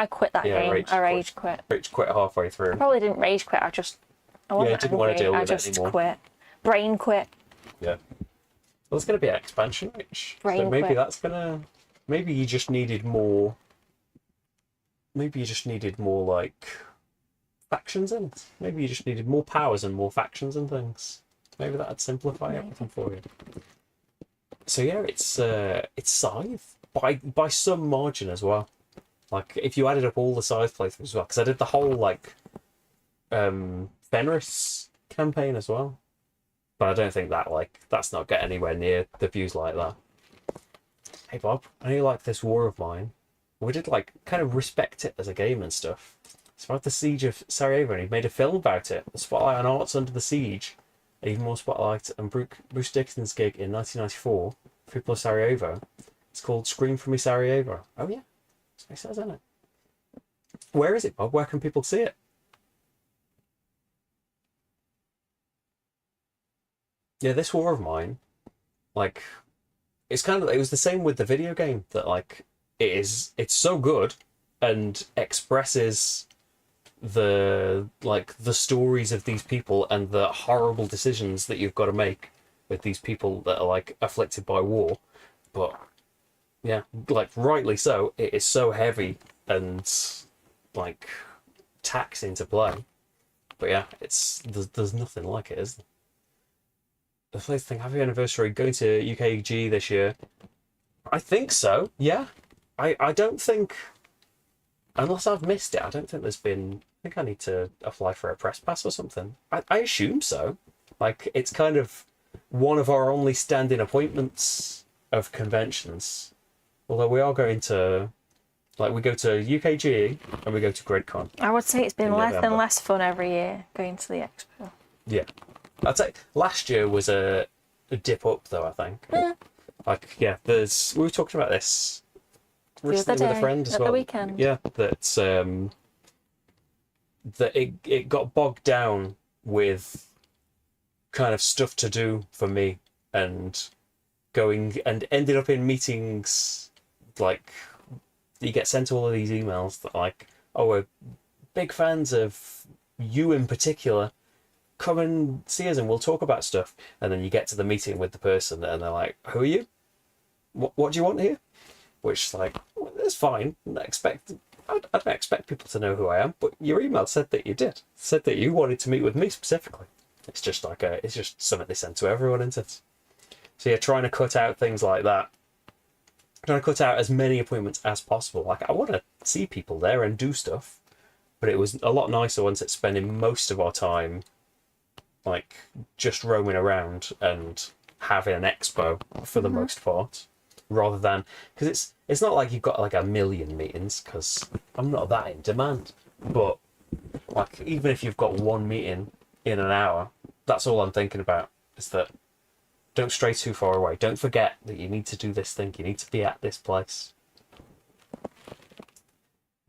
Speaker 3: quit that game. I rage quit.
Speaker 1: Rage quit halfway through.
Speaker 3: I probably didn't rage quit. I wasn't
Speaker 1: didn't want to deal with it
Speaker 3: I just
Speaker 1: anymore.
Speaker 3: quit. Brain quit.
Speaker 1: Yeah. Well, there's going to be an expansion, Rach.
Speaker 3: Brain
Speaker 1: So maybe
Speaker 3: quit.
Speaker 1: that's gonna. Maybe you just needed more. Maybe you just needed more factions in it. Maybe you just needed more powers and more factions and things. Maybe that'd simplify everything for you. So yeah, it's Scythe by some margin as well. If you added up all the Scythe playthroughs as well, because I did the whole Fenris campaign as well, but I don't think that's not getting anywhere near the views like that. Hey Bob, I know you like this War of Mine. We did kind of respect it as a game and stuff. It's about the siege of Sarajevo, and he made a film about it. The spotlight on arts under the siege. Even more spotlight on Bruce Dickinson's gig in 1994, people of Sarajevo. It's called Scream for Me Sarajevo. Oh yeah, that's what it says, isn't it? Where is it, Bob? Where can people see it? Yeah, this War of Mine, it's it was the same with the video game that it's so good and expresses the stories of these people and the horrible decisions that you've got to make with these people that are afflicted by war, but yeah, rightly so, it is so heavy and taxing to play. But yeah, there's nothing like it, is there? The first thing, happy anniversary, going to UKG this year. I think so, yeah. I don't think, unless I've missed it, I don't think there's been think I need to apply for a press pass or something. I assume so. Like, it's kind of one of our only standing appointments of conventions. Although we are going to, like, we go to UKGE and we go to GridCon.
Speaker 3: I would say it's been
Speaker 1: In
Speaker 3: less and
Speaker 1: November.
Speaker 3: less fun every year going to the expo.
Speaker 1: Yeah. I'd say last year was a dip up, though, I think. Like, yeah, we were talking about this recently with a friend as
Speaker 3: at
Speaker 1: well.
Speaker 3: the weekend.
Speaker 1: Yeah, that it got bogged down with kind of stuff to do for me, and going and ended up in meetings like you get sent all of these emails that like, oh, we're big fans of you in particular. Come and see us and we'll talk about stuff. And then you get to the meeting with the person and they're like, who are you? What do you want here? Which, like, well, that's fine. I don't expect people to know who I am, but your email said that you did. Said that you wanted to meet with me specifically. It's just like it's just something they send to everyone, isn't it? So yeah, trying to cut out things like that. Trying to cut out as many appointments as possible. Like, I want to see people there and do stuff, but it was a lot nicer once it's spending most of our time like just roaming around and having an expo for the most part, rather than, because it's not like you've got like a million meetings, because I'm not that in demand, but like even if you've got one meeting in an hour, that's all I'm thinking about, is that don't stray too far away, don't forget that you need to do this thing, you need to be at this place.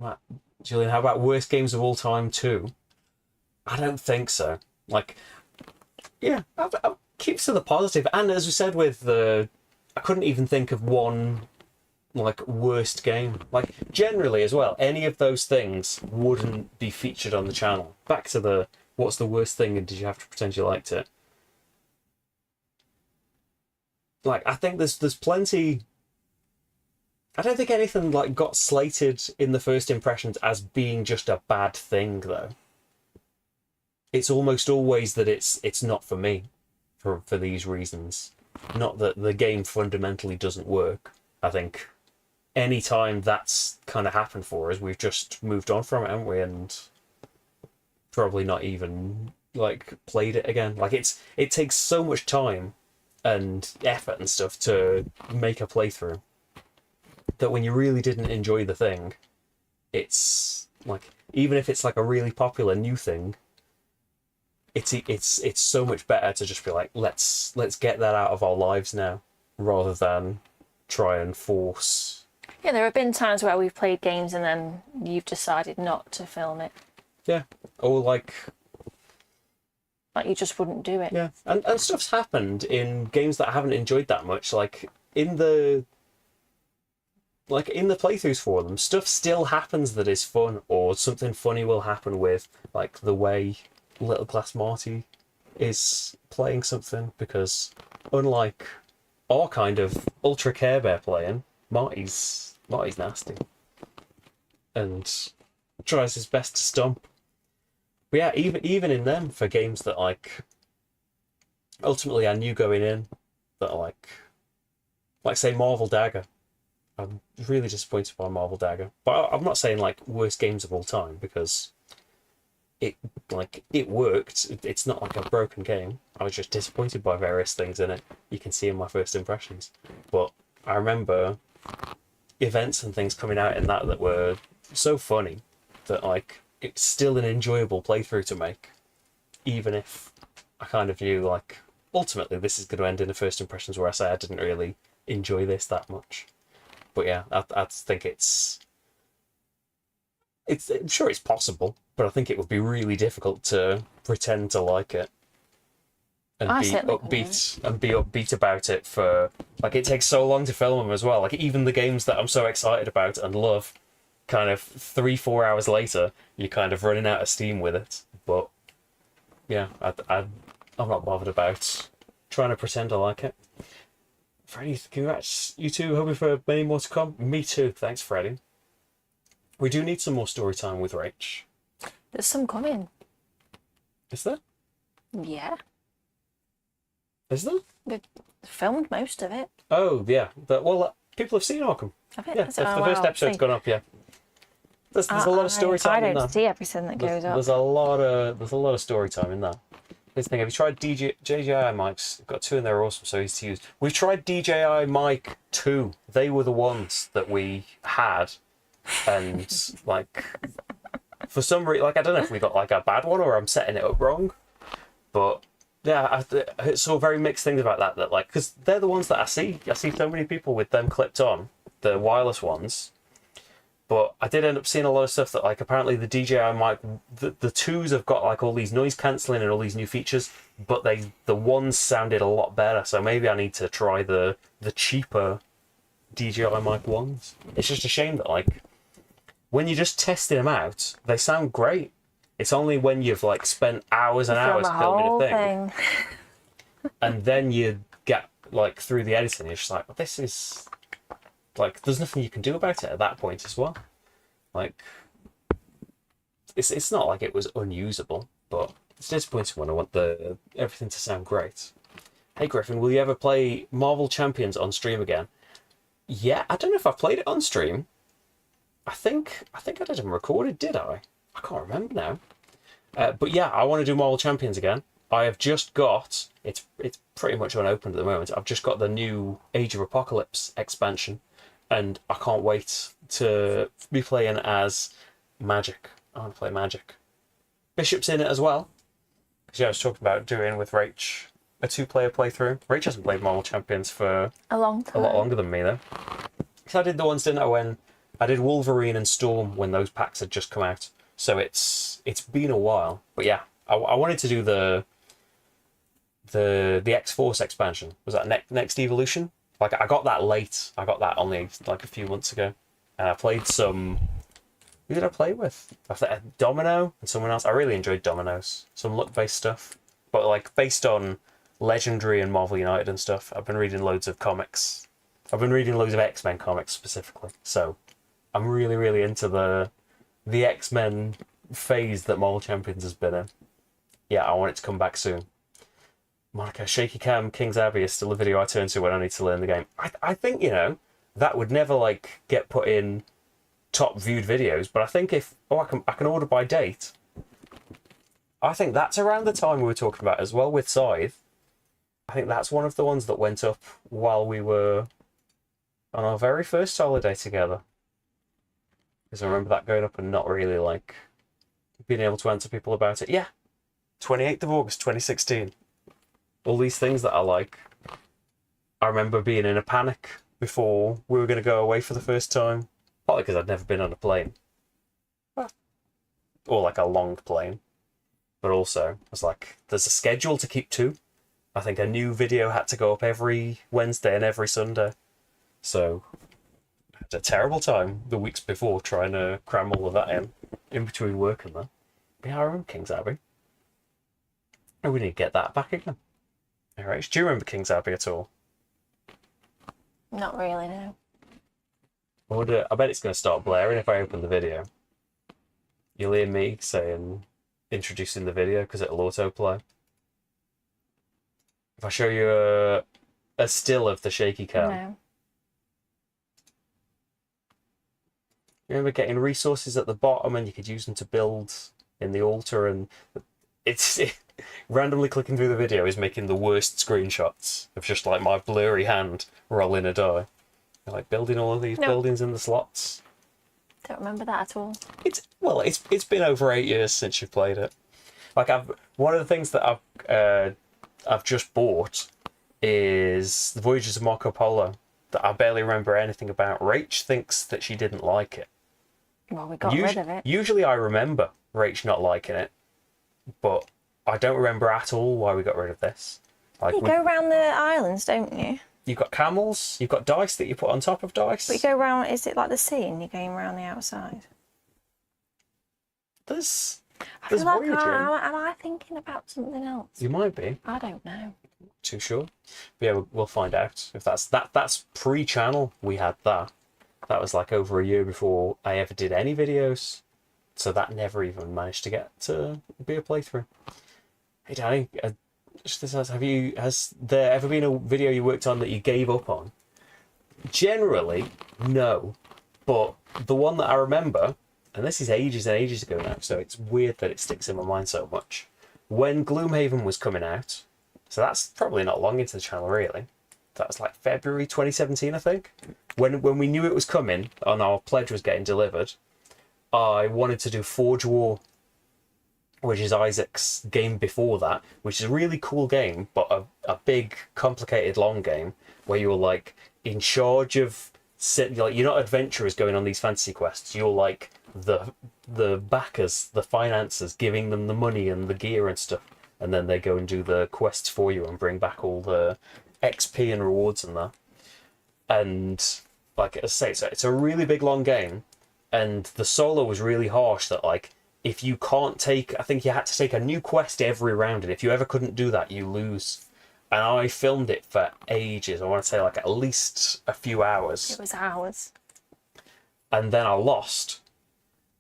Speaker 1: Right. Julian, how about worst games of all time too? I don't think so. Like, yeah, I keeps to the positive. And as we said with I couldn't even think of one like worst game. Like, generally as well, any of those things wouldn't be featured on the channel. Back to the what's the worst thing and did you have to pretend you liked it? Like, I think there's plenty. I don't think anything like got slated in the first impressions as being just a bad thing though. It's almost always that it's not for me for these reasons. Not that the game fundamentally doesn't work. I think any time that's kind of happened for us, we've just moved on from it, haven't we? And probably not even like played it again. Like, it takes so much time and effort and stuff to make a playthrough that when you really didn't enjoy the thing, it's like, even if it's like a really popular new thing, it's so much better to just be like, let's get that out of our lives now, rather than try and force.
Speaker 3: Yeah, there have been times where we've played games and then you've decided not to film it.
Speaker 1: Yeah, or like
Speaker 3: you just wouldn't do it.
Speaker 1: Yeah, and stuff's happened in games that I haven't enjoyed that much. Like in the playthroughs for them, stuff still happens that is fun, or something funny will happen with like the way Little Glass Marty is playing something, because unlike our kind of Ultra Care Bear playing, Marty's nasty and tries his best to stomp. But yeah, even in them, for games that like ultimately I knew going in that are like say Marvel Dagger. I'm really disappointed by Marvel Dagger, but I'm not saying like worst games of all time, because it worked. It's not like a broken game. I was just disappointed by various things in it. You can see in my first impressions, but I remember events and things coming out in that were so funny that like it's still an enjoyable playthrough to make, even if I kind of knew like ultimately this is going to end in the first impressions where I say I didn't really enjoy this that much. But yeah, I think I'm sure it's possible, but I think it would be really difficult to pretend to like it and be upbeat about it for like, it takes so long to film them as well. Like, even the games that I'm so excited about and love, kind of 3-4 hours later, you're kind of running out of steam with it. But yeah, I'm not bothered about trying to pretend I like it. Freddie, congrats, you two. Hoping for many more to come. Me too. Thanks, Freddie. We do need some more story time with Rach.
Speaker 3: There's some coming.
Speaker 1: Is there?
Speaker 3: Yeah.
Speaker 1: Is there?
Speaker 3: We've filmed most of it.
Speaker 1: Oh, yeah. People have seen Arkham.
Speaker 3: Have it?
Speaker 1: Yeah,
Speaker 3: Is
Speaker 1: the
Speaker 3: it? Oh,
Speaker 1: first
Speaker 3: wow.
Speaker 1: episode's gone up, yeah. There's a lot of story time
Speaker 3: I
Speaker 1: in
Speaker 3: don't
Speaker 1: that.
Speaker 3: see everything that goes up.
Speaker 1: There's a lot of story time in that. Here's the thing, have you tried JJI mics? I've got two and they're awesome, so easy to use. We've tried DJI mic 2. They were the ones that we had, and like for some reason, like I don't know if we got like a bad one or I'm setting it up wrong, but yeah, I saw very mixed things about that. That like because they're the ones that I see so many people with them clipped on, the wireless ones. But I did end up seeing a lot of stuff that, like, apparently the DJI mic, the twos have got, like, all these noise cancelling and all these new features, but the ones sounded a lot better, so maybe I need to try the cheaper DJI mic ones. It's just a shame that, like, when you're just testing them out, they sound great. It's only when you've, like, spent hours and hours filming a thing, and then you get, like, through the editing, you're just like, well, this is... Like, there's nothing you can do about it at that point as well. Like, it's not like it was unusable, but it's disappointing when I want everything to sound great. Hey Griffin, will you ever play Marvel Champions on stream again? Yeah, I don't know if I've played it on stream. I think I did it recorded, did I? I can't remember now. But yeah, I want to do Marvel Champions again. I have just got, it's pretty much unopened at the moment, I've just got the new Age of Apocalypse expansion. And I can't wait to be playing as Magic. I want to play Magic. Bishop's in it as well. Because yeah, I was talking about doing with Rach a 2-player playthrough. Rach hasn't played Marvel Champions for
Speaker 3: a long time.
Speaker 1: A lot longer than me though. Because I did the ones, didn't I, when I did Wolverine and Storm when those packs had just come out. So it's been a while. But yeah, I wanted to do the X-Force expansion. Was that Next Evolution? Like, I got that late. I got that only, like, a few months ago. And I played some... Who did I play with? I played Domino and someone else. I really enjoyed Dominoes. Some luck-based stuff. But, like, based on Legendary and Marvel United and stuff, I've been reading loads of comics. I've been reading loads of X-Men comics, specifically. So, I'm really, really into the X-Men phase that Marvel Champions has been in. Yeah, I want it to come back soon. Monica, Shaky Cam, King's Abbey is still a video I turn to when I need to learn the game. I think, you know, that would never, like, get put in top viewed videos, but I think if... Oh, I can order by date. I think that's around the time we were talking about as well with Scythe. I think that's one of the ones that went up while we were on our very first holiday together. Because I remember that going up and not really, like, being able to answer people about it. Yeah, 28th of August, 2016. All these things that I like. I remember being in a panic before we were going to go away for the first time. Partly because I'd never been on a plane. Or like a long plane. But also, I was like, there's a schedule to keep to. I think a new video had to go up every Wednesday and every Sunday. So, I had a terrible time the weeks before trying to cram all of that in between work and that. But yeah, I remember King's Abbey. And we need to get that back again. Alright, do you remember King's Abbey at all?
Speaker 3: Not really, no.
Speaker 1: I bet it's going to start blaring if I open the video. You'll hear me introducing the video because it'll autoplay. If I show you a still of the shaky cam.
Speaker 3: No.
Speaker 1: You remember getting resources at the bottom and you could use them to build in the altar, and randomly clicking through the video is making the worst screenshots of just like my blurry hand rolling a die. Like building all of these buildings in the slots.
Speaker 3: Don't remember that at all.
Speaker 1: It's been over 8 years since you've played it. Like one of the things that I've just bought is the Voyages of Marco Polo that I barely remember anything about. Rach thinks that she didn't like it.
Speaker 3: Well, we got rid of it.
Speaker 1: Usually I remember Rach not liking it, but I don't remember at all why we got rid of this. Like,
Speaker 3: you go around the islands, don't you?
Speaker 1: You've got camels, you've got dice that you put on top of dice.
Speaker 3: But you go around, is it like the sea and you're going around the outside?
Speaker 1: There's
Speaker 3: I feel like
Speaker 1: voyaging.
Speaker 3: am I thinking about something else?
Speaker 1: You might be.
Speaker 3: I don't know.
Speaker 1: Too sure. But yeah, we'll find out if that's pre-channel. We had that. That was like over a year before I ever did any videos. So that never even managed to get to be a playthrough. Hey Danny, has there ever been a video you worked on that you gave up on? Generally, no. But the one that I remember and this is ages and ages ago now, so it's weird that it sticks in my mind so much. When Gloomhaven was coming out, so that's probably not long into the channel really. That was like February 2017, I think. When we knew it was coming and our pledge was getting delivered, I wanted to do Forge War, which is Isaac's game before that, which is a really cool game, but a big, complicated, long game where you're like in charge of like, you're not adventurers going on these fantasy quests. You're like the backers, the financiers, giving them the money and the gear and stuff, and then they go and do the quests for you and bring back all the XP and rewards and that. And like I say, it's a really big long game, and the solo was really harsh. That like if you can't take, I think you had to take a new quest every round, and if you ever couldn't do that, you lose. And I filmed it for ages. I want to say like at least a few hours.
Speaker 3: It was hours.
Speaker 1: And then I lost.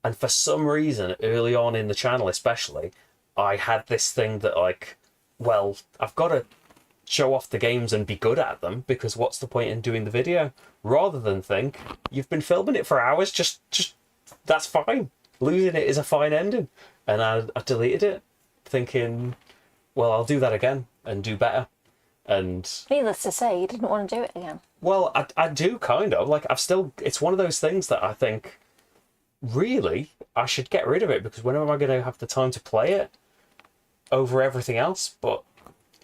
Speaker 1: And for some reason, early on in the channel especially, I had this thing that like, well, I've got to show off the games and be good at them, because what's the point in doing the video? Rather than think, you've been filming it for hours, just that's fine. Losing it is a fine ending. And I deleted it, thinking, well, I'll do that again and do better. And
Speaker 3: needless to say, you didn't want to do it again.
Speaker 1: well, I do kind of. Like, it's one of those things that I think, really, I should get rid of it, because when am I going to have the time to play it over everything else? But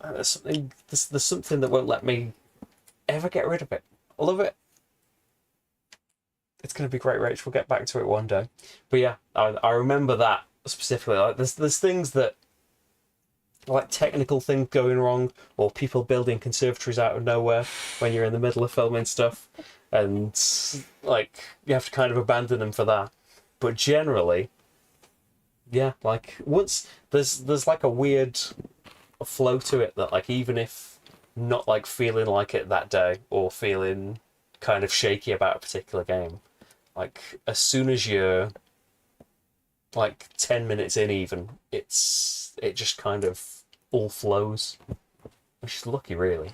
Speaker 1: there's something that won't let me ever get rid of it. I love it. It's going to be great, Rach. We'll get back to it one day. But yeah, I remember that specifically. Like, there's things that, like technical things going wrong, or people building conservatories out of nowhere when you're in the middle of filming stuff, and like you have to kind of abandon them for that. But generally, yeah, like once there's like a weird flow to it that, like, even if not like feeling like it that day or feeling kind of shaky about a particular game, like as soon as you're like 10 minutes in even, it just kind of all flows, which is lucky really.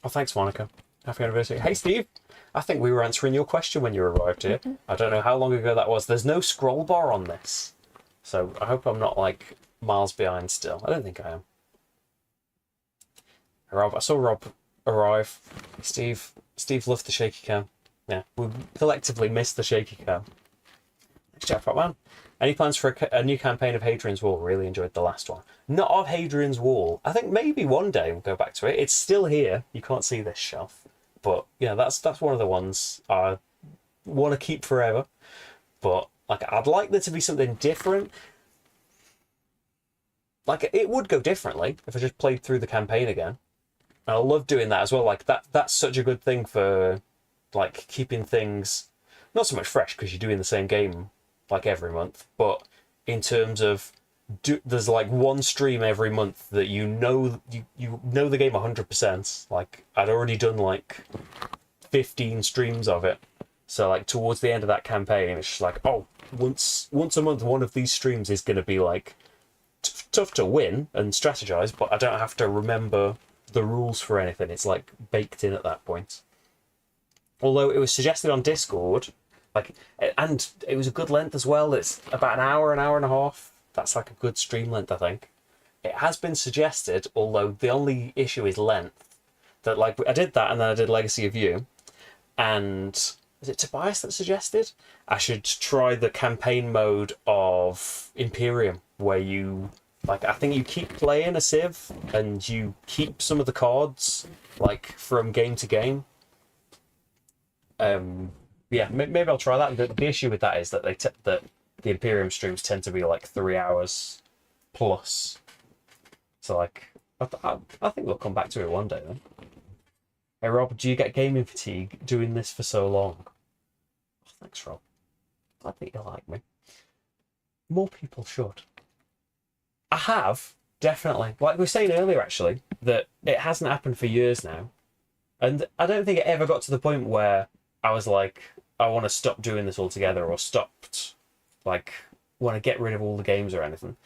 Speaker 1: Oh, thanks Monica, happy anniversary. Hey Steve, I think we were answering your question when you arrived here. I don't know how long ago that was. There's no scroll bar on this, so I hope I'm not like miles behind still. I don't think I am. Rob, I saw Rob arrive. Steve loved the shaky cam. Yeah, we collectively missed the shaky cam. Thanks, Jackpot Man. Any plans for a new campaign of Hadrian's Wall? Really enjoyed the last one. Not of Hadrian's Wall. I think maybe one day we'll go back to it. It's still here. You can't see this shelf. But yeah, that's one of the ones I want to keep forever. But like, I'd like there to be something different. Like, it would go differently if I just played through the campaign again. And I love doing that as well. Like, that's such a good thing for like keeping things not so much fresh, because you're doing the same game like every month, but in terms of there's like one stream every month that you know the game 100%. Like, I'd already done like 15 streams of it, so like towards the end of that campaign, it's just like, oh, once a month one of these streams is going to be like tough to win and strategize, but I don't have to remember the rules for anything. It's like baked in at that point. Although it was suggested on Discord, like, and it was a good length as well. It's about an hour and a half. That's like a good stream length, I think. It has been suggested, although the only issue is length. That, like, I did that, and then I did Legacy of You, and is it Tobias that suggested I should try the campaign mode of Imperium, where you, like, I think you keep playing a civ and you keep some of the cards like from game to game. Yeah, maybe I'll try that. The issue with that is that that the Imperium streams tend to be like 3 hours plus. So like, I think we'll come back to it one day then. Hey Rob, do you get gaming fatigue doing this for so long? Oh, thanks Rob. I think you like me. More people should. I have, definitely. Like we were saying earlier actually, that it hasn't happened for years now. And I don't think it ever got to the point where I was like, I want to stop doing this altogether, or stopped, like, want to get rid of all the games or anything.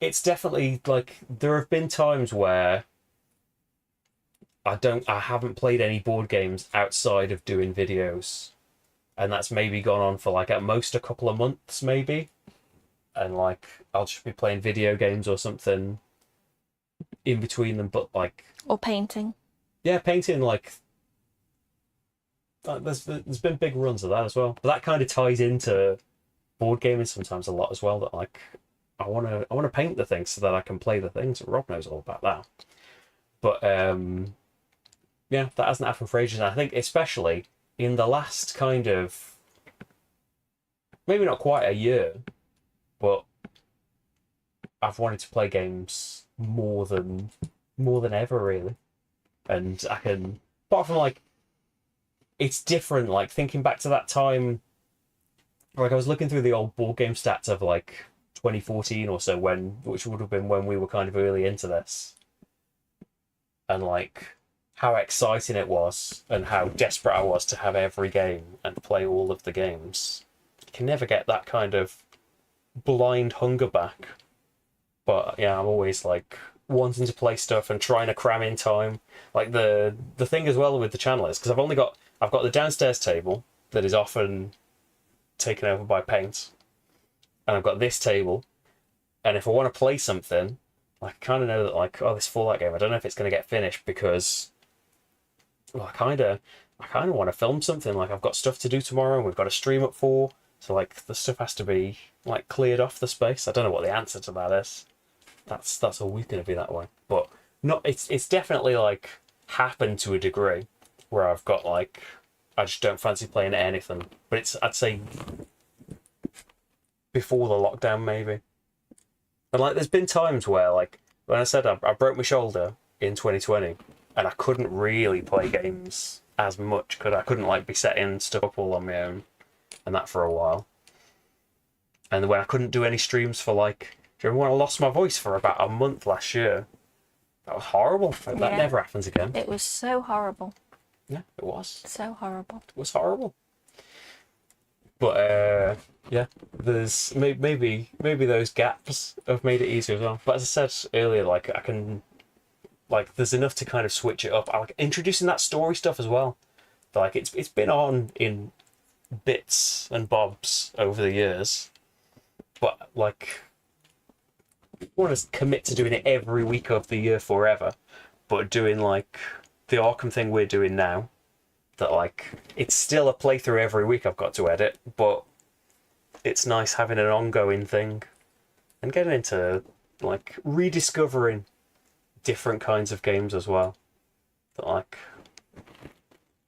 Speaker 1: It's definitely, like, there have been times where I haven't played any board games outside of doing videos and that's maybe gone on for like at most a couple of months, maybe. And like I'll just be playing video games or something in between them, but like
Speaker 3: Or painting.
Speaker 1: yeah, painting like there's been big runs of that as well. But that kind of ties into board gaming sometimes a lot as well. That like I wanna paint the things so that I can play the things. Rob knows all about that. But yeah, that hasn't happened for ages. And I think especially in the last kind of maybe not quite a year, but I've wanted to play games more than ever really. And I can, apart from like, it's different. Like thinking back to that time, like I was looking through the old board game stats of like 2014 or so, which would have been when we were kind of early into this, and like how exciting it was and how desperate I was to have every game and play all of the games. You can never get that kind of blind hunger back. But yeah, I'm always like wanting to play stuff and trying to cram in time. Like the thing as well with the channel is because I've got the downstairs table that is often taken over by paint, and I've got this table, and if I want to play something, I kind of know that like, oh, this Fallout game, I don't know if it's going to get finished because well, I kind of want to film something. Like I've got stuff to do tomorrow and we've got a stream at 4, so like the stuff has to be like cleared off the space. I don't know what the answer to that is. That's always going to be that way, but not. It's definitely like happened to a degree where I've got like I just don't fancy playing anything. But it's I'd say before the lockdown maybe. And like there's been times where like when I said I broke my shoulder in 2020 and I couldn't really play games as much because I couldn't like be setting stuff up all on my own and that for a while. And when I couldn't do any streams for like, do you remember when I lost my voice for about a month last year? That was horrible. That never happens again.
Speaker 3: It was so horrible.
Speaker 1: Yeah, it was.
Speaker 3: So horrible.
Speaker 1: It was horrible. But yeah, there's maybe those gaps have made it easier as well. But as I said earlier, like I can, like there's enough to kind of switch it up. I like introducing that story stuff as well. But, like it's been on in bits and bobs over the years, but like I want to commit to doing it every week of the year forever. But doing like the Arkham thing we're doing now, that like it's still a playthrough every week I've got to edit, but it's nice having an ongoing thing and getting into like rediscovering different kinds of games as well. That like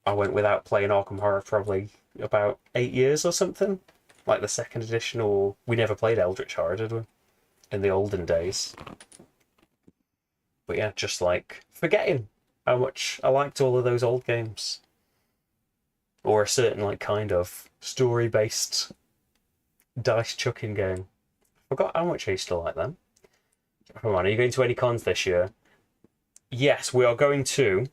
Speaker 1: I went without playing Arkham Horror probably about 8 years or something, like the second edition, or we never played Eldritch Horror, did we, in the olden days? But yeah, just like forgetting how much I liked all of those old games. Or a certain like kind of story-based dice chucking game. Forgot how much I used to like them. Come on, are you going to any cons this year? Yes, we are going to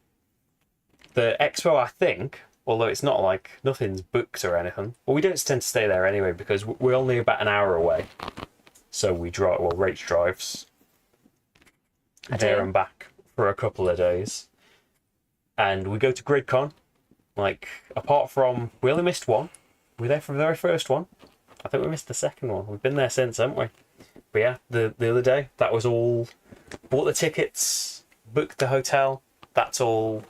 Speaker 1: the expo, I think, although it's not like nothing's booked or anything. Well, we don't tend to stay there anyway because we're only about an hour away. So we drive, well, Rach drives there and back for a couple of days. And we go to GridCon. Like, apart from, we only missed one. We were there for the very first one. I think we missed the second one. We've been there since, haven't we? But yeah, the other day, that was all, bought the tickets, booked the hotel. That's all,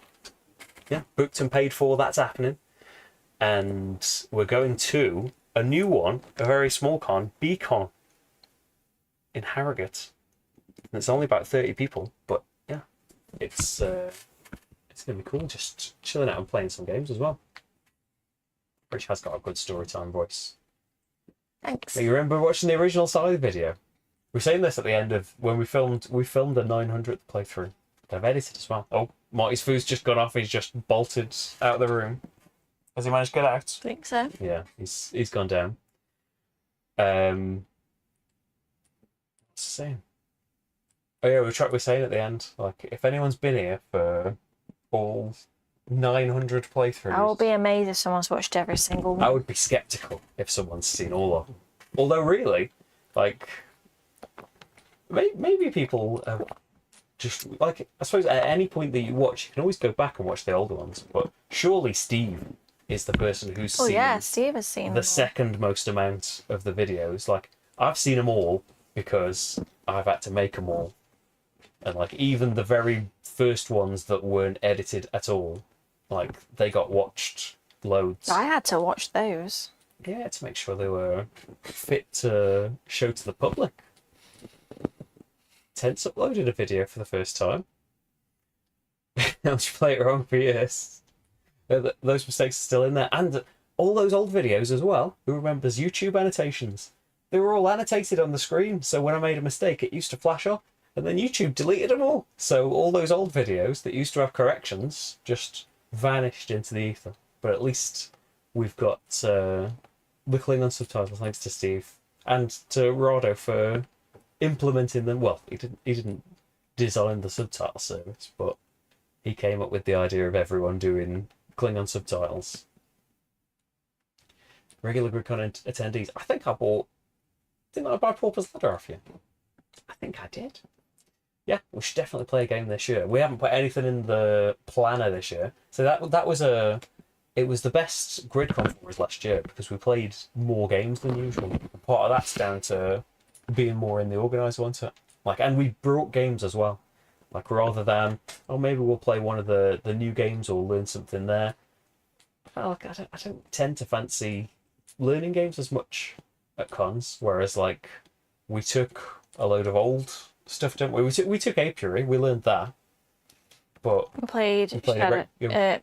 Speaker 1: yeah, booked and paid for. That's happening. And we're going to a new one, a very small con, BCon, in Harrogate. And it's only about 30 people, but yeah, it's going to be cool, just chilling out and playing some games as well. Rich has got a good story time voice.
Speaker 3: Thanks.
Speaker 1: Now, you remember watching the original side video? We were saying this at the end of when we filmed the 900th playthrough. I've edited as well. Oh, Marty's food's just gone off. He's just bolted out of the room. Has he managed to get out?
Speaker 3: I think so.
Speaker 1: Yeah, he's gone down. What's he saying? Oh yeah, we're saying at the end, like, if anyone's been here for all 900 playthroughs,
Speaker 3: I will be amazed if someone's watched every single one.
Speaker 1: I would be skeptical if someone's seen all of them. Although really, like, maybe people just, like, I suppose at any point that you watch, you can always go back and watch the older ones, but surely Steve is the person who's
Speaker 3: Oh
Speaker 1: seen
Speaker 3: yeah, Steve has seen
Speaker 1: the
Speaker 3: them all.
Speaker 1: second most amount of the videos. Like, I've seen them all because I've had to make them all. And like, even the very first ones that weren't edited at all, like, they got watched loads.
Speaker 3: I had to watch those.
Speaker 1: Yeah, to make sure they were fit to show to the public. Tense uploaded a video for the first time. Helps you play it wrong for years. Those mistakes are still in there. And all those old videos as well. Who remembers YouTube annotations? They were all annotated on the screen, so when I made a mistake, it used to flash up. And then YouTube deleted them all. So all those old videos that used to have corrections just vanished into the ether. But at least we've got the Klingon subtitles, thanks to Steve. And to Rado for implementing them. Well, he didn't design the subtitle service, but he came up with the idea of everyone doing Klingon subtitles. Regular GridCon attendees. Didn't I buy Pauper's Ladder off you? I think I did. Yeah, we should definitely play a game this year. We haven't put anything in the planner this year, so that was it was the best GridCon for us last year because we played more games than usual. And part of that's down to being more in the organiser, wasn't it? Like, and we brought games as well. Like, rather than, oh, maybe we'll play one of the new games or learn something there. I don't tend to fancy learning games as much at cons, whereas, like, we took a load of old stuff, didn't we? We took Apiary, we learned that. But
Speaker 3: We played Fortune and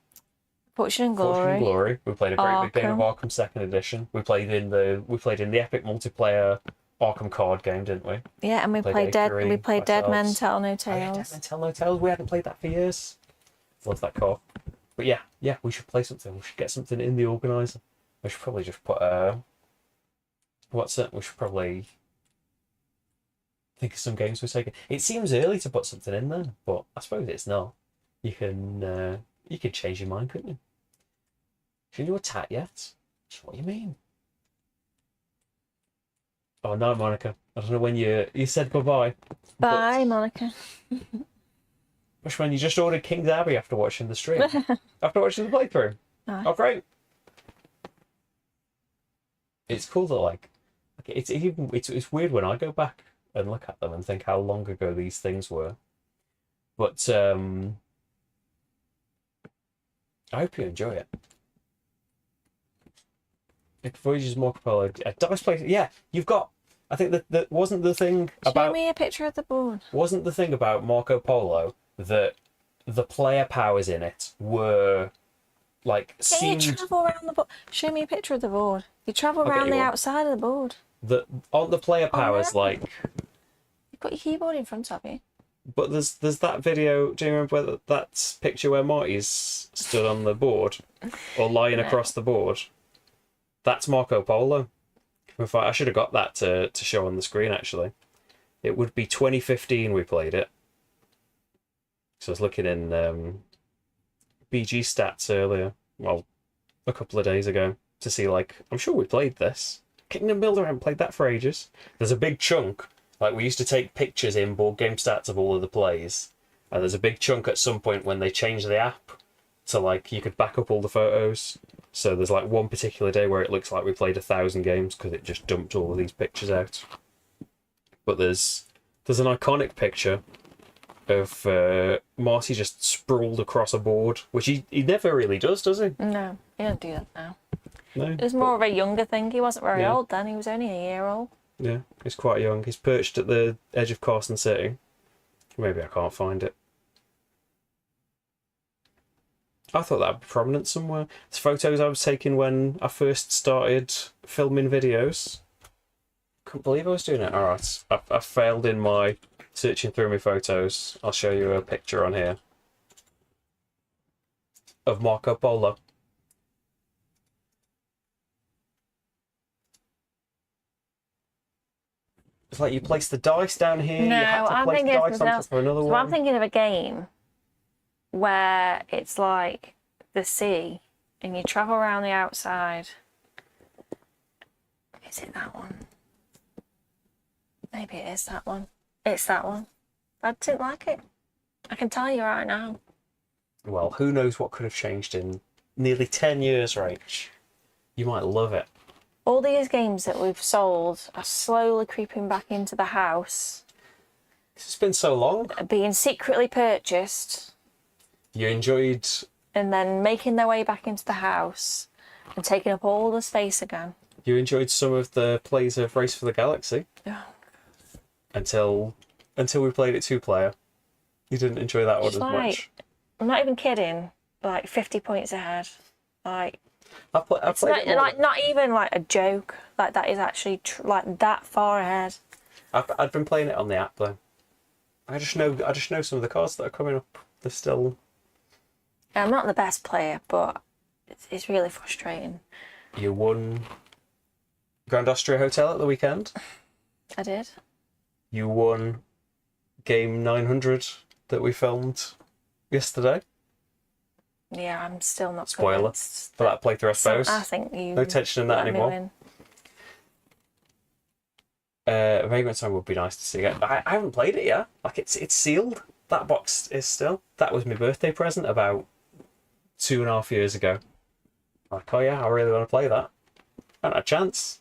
Speaker 1: Fortune and
Speaker 3: Glory.
Speaker 1: Glory. We played a great big game of
Speaker 3: Arkham.
Speaker 1: Arkham Second Edition. We played in the epic multiplayer Arkham card game, didn't we?
Speaker 3: Yeah, and we
Speaker 1: Played
Speaker 3: played Dead.
Speaker 1: Apiary
Speaker 3: We played Dead Men
Speaker 1: ourselves.
Speaker 3: Tell No
Speaker 1: Oh, yeah,
Speaker 3: Tales.
Speaker 1: Dead Men Tell No Tales. We hadn't played that for years. Love that card. But yeah, we should play something. We should get something in the organiser. We should probably just put what's it? We should probably think of some games we're taking. It seems early to put something in there, but I suppose it's not. You could change your mind, couldn't you? Should you attack yet? What do you mean? Oh no, Monica. I don't know when you said goodbye.
Speaker 3: Bye, Monica.
Speaker 1: Which one? You just ordered King's Abbey after watching the stream? After watching the playthrough?
Speaker 3: Nice.
Speaker 1: Oh, great. It's cool that, like, it's weird when I go back and look at them and think how long ago these things were. But I hope you enjoy it. It Voyager's Marco Polo. Dice Place. Yeah, you've got. I think that wasn't the thing about.
Speaker 3: Show me a picture of the board.
Speaker 1: Wasn't the thing about Marco Polo that the player powers in it were like
Speaker 3: Can you
Speaker 1: seemed
Speaker 3: travel around the board? Show me a picture of the board. You travel
Speaker 1: Okay,
Speaker 3: around the
Speaker 1: well-
Speaker 3: outside of the board.
Speaker 1: that on the player powers
Speaker 3: yeah.
Speaker 1: like.
Speaker 3: You've got your keyboard in front of you.
Speaker 1: But there's that video. Do you remember that picture where Marty's stood on the board or lying
Speaker 3: No.
Speaker 1: across the board? That's Marco Polo. In fact, I should have got that to show on the screen. Actually, it would be 2015 we played it. So I was looking in BG stats earlier. Well, a couple of days ago to see, like, I'm sure we played this. Kingdom Builder, I haven't played that for ages. There's a big chunk. Like, we used to take pictures in board game stats of all of the plays. And there's a big chunk at some point when they changed the app to, like, you could back up all the photos. So there's, like, one particular day where it looks like we played 1,000 games because it just dumped all of these pictures out. But there's an iconic picture of Marty just sprawled across a board, which he never really does he?
Speaker 3: No, you don't do that now.
Speaker 1: No.
Speaker 3: It was more of a younger thing. He wasn't very
Speaker 1: Yeah.
Speaker 3: old then. He was only a year old.
Speaker 1: Yeah, he's quite young. He's perched at the edge of Carson City. Maybe I can't find it. I thought that'd be prominent somewhere. It's photos I was taking when I first started filming videos. Couldn't believe I was doing it. Alright, I failed in my searching through my photos. I'll show you a picture on here of Marco Polo. It's like you place the dice down here.
Speaker 3: No,
Speaker 1: you have to
Speaker 3: I'm
Speaker 1: place the
Speaker 3: thinking of
Speaker 1: dice
Speaker 3: something
Speaker 1: on
Speaker 3: else.
Speaker 1: top of another
Speaker 3: So
Speaker 1: one.
Speaker 3: I'm thinking of a game where it's like the sea and you travel around the outside. Is it that one? Maybe it is that one. It's that one. I didn't like it. I can tell you right now.
Speaker 1: Well, who knows what could have changed in nearly 10 years, Rach. You might love it.
Speaker 3: All these games that we've sold are slowly creeping back into the house,
Speaker 1: It's been so long.
Speaker 3: being secretly purchased,
Speaker 1: You enjoyed...
Speaker 3: and then making their way back into the house and taking up all the space again.
Speaker 1: You enjoyed some of the plays of Race for the Galaxy
Speaker 3: Oh,
Speaker 1: until we played it 2-player. You didn't enjoy that one
Speaker 3: It's
Speaker 1: as
Speaker 3: like-
Speaker 1: much.
Speaker 3: I'm not even kidding. Like 50 points ahead. Like
Speaker 1: I
Speaker 3: it's
Speaker 1: played
Speaker 3: not,
Speaker 1: it more.
Speaker 3: like not even like a joke. Like that is actually like that far ahead.
Speaker 1: I've been playing it on the app though. I just know some of the cards that are coming up. They're still...
Speaker 3: I'm not the best player, but it's really frustrating.
Speaker 1: You won Grand Austria Hotel at the weekend.
Speaker 3: I did.
Speaker 1: You won game 900 that we filmed yesterday.
Speaker 3: Yeah, I'm still not
Speaker 1: Spoiler
Speaker 3: convinced
Speaker 1: for that playthrough, I suppose.
Speaker 3: I think you.
Speaker 1: No tension in that
Speaker 3: let me
Speaker 1: anymore.
Speaker 3: win.
Speaker 1: Vagrant Song would be nice to see. I haven't played it yet. Like it's sealed. That box is still. That was my birthday present about 2.5 years ago. Like, oh yeah, I really want to play that. I haven't had a chance.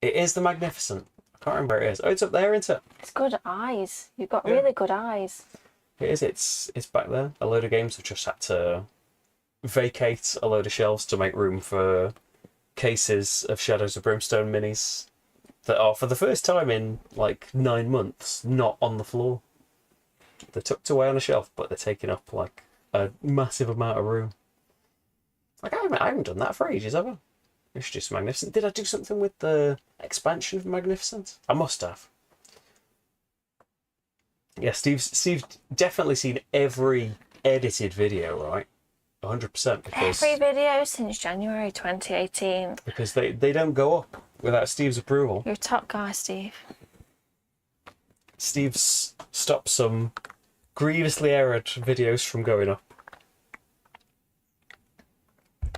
Speaker 1: It is the Magnificent. I can't remember where it is. Oh, it's up there, isn't it?
Speaker 3: It's good eyes. You've got
Speaker 1: Yeah.
Speaker 3: really good eyes.
Speaker 1: It is. It's back there. A load of games have just had to vacate a load of shelves to make room for cases of Shadows of Brimstone minis that are, for the first time in like 9 months, not on the floor. They're tucked away on a shelf, but they're taking up like a massive amount of room. Like I haven't done that for ages, have I? Introduced Magnificent. Did I do something with the expansion of Magnificent? I must have. Yeah, Steve's definitely seen every edited video, right? 100%, because
Speaker 3: Every video since January 2018.
Speaker 1: because they don't go up without Steve's approval.
Speaker 3: You're a top guy, Steve.
Speaker 1: Steve's stopped some grievously errored videos from going up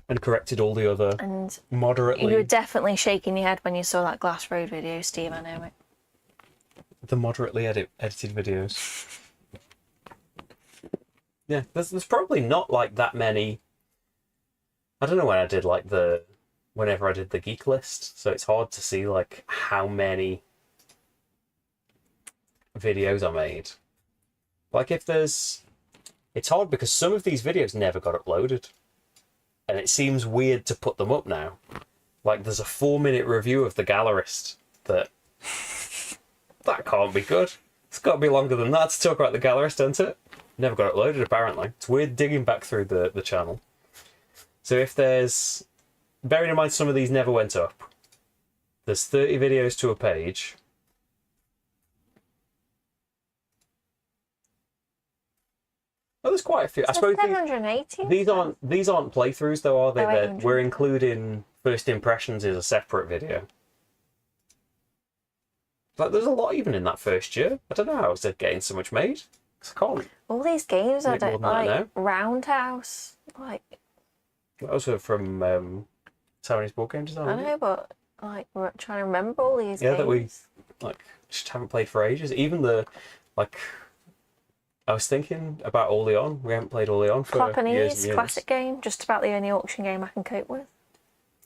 Speaker 1: and corrected all the other
Speaker 3: And
Speaker 1: moderately
Speaker 3: you were definitely shaking your head when you saw that Glass Road video, Steve. I know it.
Speaker 1: edited videos. Yeah, there's probably not like that many. I don't know when I did like whenever I did the geek list, so it's hard to see like how many videos I made. Like if it's hard because some of these videos never got uploaded, and it seems weird to put them up now. Like there's a 4-minute review of The Gallerist that can't be good. It's got to be longer than that to talk about The Gallerist, doesn't it? Never got uploaded, apparently. It's weird digging back through the channel. So if there's... Bearing in mind some of these never went up. There's 30 videos to a page. Oh, there's quite a few. I suppose
Speaker 3: 780.
Speaker 1: these aren't playthroughs though, are they?
Speaker 3: Oh, 800.
Speaker 1: We're including first impressions as a separate video. Like, there's a lot even in that first year. I don't know how it's getting so much made. 'Cause I can't.
Speaker 3: All these games are
Speaker 1: Make more than that
Speaker 3: like Roundhouse. Like
Speaker 1: That was from Taiwanese board game design.
Speaker 3: I
Speaker 1: wasn't it?
Speaker 3: know, but like we're trying to remember all these
Speaker 1: Yeah,
Speaker 3: games.
Speaker 1: that we like just haven't played for ages. Even I was thinking about Oleon. We haven't played Oleon for years and
Speaker 3: Japanese
Speaker 1: years.
Speaker 3: classic game, just about the only auction game I can cope with.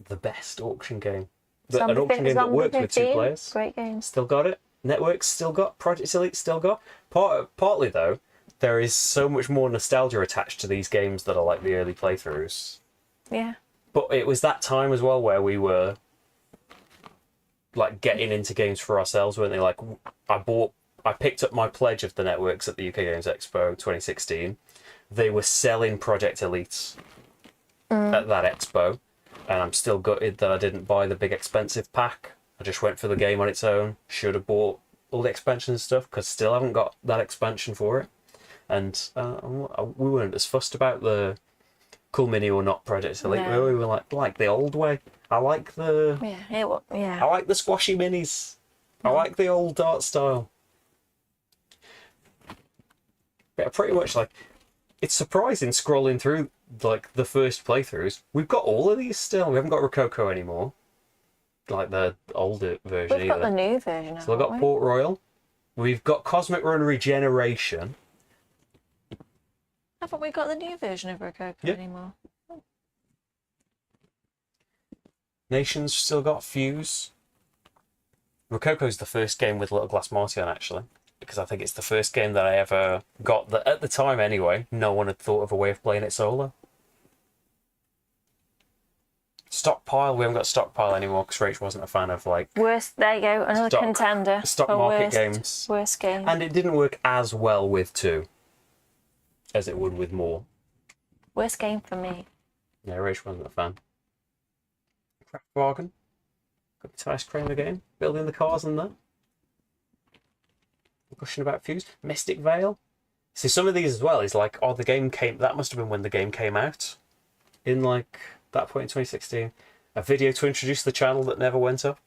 Speaker 1: The best auction game. An
Speaker 3: Zombie
Speaker 1: auction game that
Speaker 3: Zombie
Speaker 1: works with 2
Speaker 3: 15,
Speaker 1: players.
Speaker 3: Great games.
Speaker 1: Still got it. Networks still got. Project Elite still got. Partly though, there is so much more nostalgia attached to these games that are like the early playthroughs.
Speaker 3: Yeah.
Speaker 1: But it was that time as well where we were like getting into games for ourselves, weren't they? Like I picked up my pledge of the networks at the UK Games Expo 2016. They were selling Project Elite at that expo, and I'm still gutted that I didn't buy the big expensive pack. I just went for the game on its own. Should have bought all the expansion stuff because still haven't got that expansion for it. And we weren't as fussed about the Cool Mini or not Project Elite.
Speaker 3: No.
Speaker 1: We were like the old way. I like the
Speaker 3: Yeah.
Speaker 1: I like the squashy minis. I like the old art style. But pretty much like it's surprising scrolling through like the first playthroughs. We've got all of these still. We haven't got Rococo anymore. Like the older version
Speaker 3: We've got
Speaker 1: either.
Speaker 3: the new version.
Speaker 1: So we've got
Speaker 3: haven't we?
Speaker 1: Port Royal. We've got Cosmic Run Regeneration.
Speaker 3: Haven't we got the new version of Rococo
Speaker 1: Yeah.
Speaker 3: anymore?
Speaker 1: Nations still got Fuse. Rococo's the first game with Little Glass Marty on, actually, because I think it's the first game that I ever got that, at the time anyway, no one had thought of a way of playing it solo. Stockpile, we haven't got Stockpile anymore because Rach wasn't a fan of, like...
Speaker 3: Worst, there you go, another contender.
Speaker 1: Stock
Speaker 3: for
Speaker 1: market
Speaker 3: worst,
Speaker 1: games.
Speaker 3: Worst game.
Speaker 1: And it didn't work as well with 2 as it would with more.
Speaker 3: Worst game for me.
Speaker 1: Yeah, Rach wasn't a fan. Craft Bargain. Got the Tice Kramer game. Building the cars in there. Gushing about Fuse. Mystic Veil. See, some of these as well is like, oh, the game came... That must have been when the game came out. In, like, that point in 2016. A video to introduce the channel that never went up.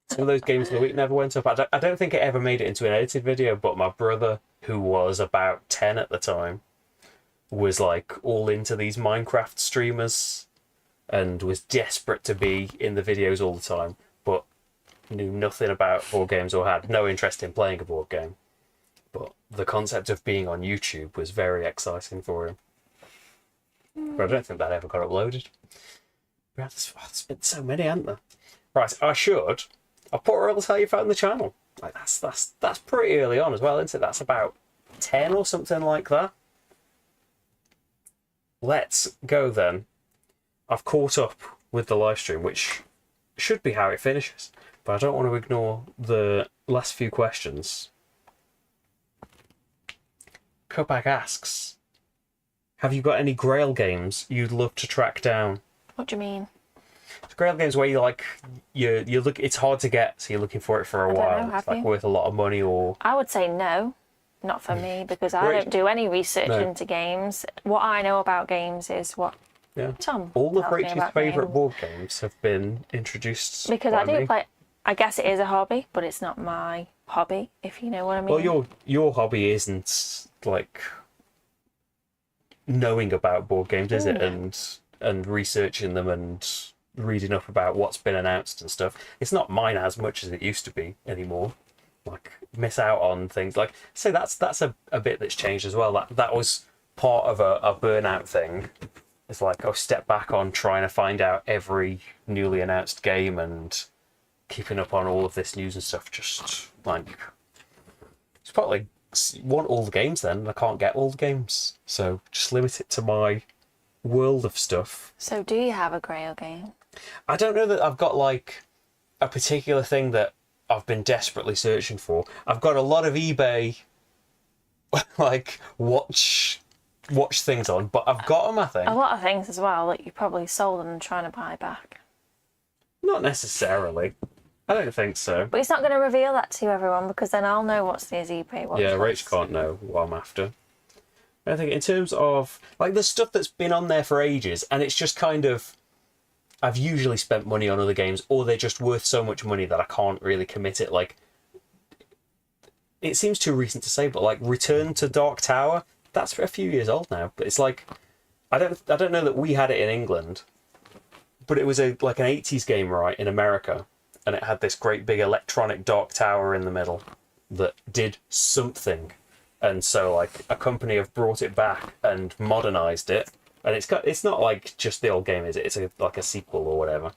Speaker 1: Some of those games of the week never went up. I don't think it ever made it into an edited video, but my brother, who was about 10 at the time, was, like, all into these Minecraft streamers and was desperate to be in the videos all the time, but knew nothing about board games or had no interest in playing a board game. But the concept of being on YouTube was very exciting for him. But I don't think that ever got uploaded. There's been so many, haven't there? Right, I'll put where else how you found the channel. Like that's pretty early on as well, isn't it? That's about 10 or something like that. Let's go then. I've caught up with the live stream, which should be how it finishes, but I don't want to ignore the last few questions. Kopak asks, have you got any Grail games you'd love to track down?
Speaker 3: What do you mean?
Speaker 1: It's Grail games where you look, it's hard to get, so you're looking for it for a while.
Speaker 3: Know,
Speaker 1: it's like worth a lot of money, or
Speaker 3: I would say no. Not for me, because I don't do any research into games. What I know about games is what Tom
Speaker 1: all of
Speaker 3: tells me
Speaker 1: Rachel's
Speaker 3: about
Speaker 1: favourite
Speaker 3: games.
Speaker 1: board games have been introduced.
Speaker 3: Because
Speaker 1: by
Speaker 3: I do
Speaker 1: me.
Speaker 3: play. I guess it is a hobby, but it's not my hobby, if you know what I mean.
Speaker 1: Well, your hobby isn't like knowing about board games, is it? And researching them and reading up about what's been announced and stuff. It's not mine as much as it used to be anymore. Like, miss out on things. Like, say that's a bit that's changed as well. That was part of a burnout thing. It's like, step back on trying to find out every newly announced game and keeping up on all of this news and stuff. Just like, it's probably want all the games then, and I can't get all the games, so just limit it to my world of stuff.
Speaker 3: So do you have a Grail game?
Speaker 1: I don't know that I've got like a particular thing that I've been desperately searching for. I've got a lot of eBay like watch things on, but I've got them, I think.
Speaker 3: A lot of things as well that you probably sold and trying to buy back.
Speaker 1: Not necessarily. I don't think so.
Speaker 3: But he's not going to reveal that to everyone, because then I'll know what's the eBay watch
Speaker 1: Yeah,
Speaker 3: list.
Speaker 1: Rach can't know what I'm after. I think in terms of like the stuff that's been on there for ages, and it's just kind of, I've usually spent money on other games, or they're just worth so much money that I can't really commit it. Like, it seems too recent to say, but like Return to Dark Tower, that's a few years old now. But it's like, I don't know that we had it in England, but it was like an 80s game, right, in America, and it had this great big electronic Dark Tower in the middle that did something. And so, like, a company have brought it back and modernized it, and it's not like just the old game, is it? It's like a sequel or whatever.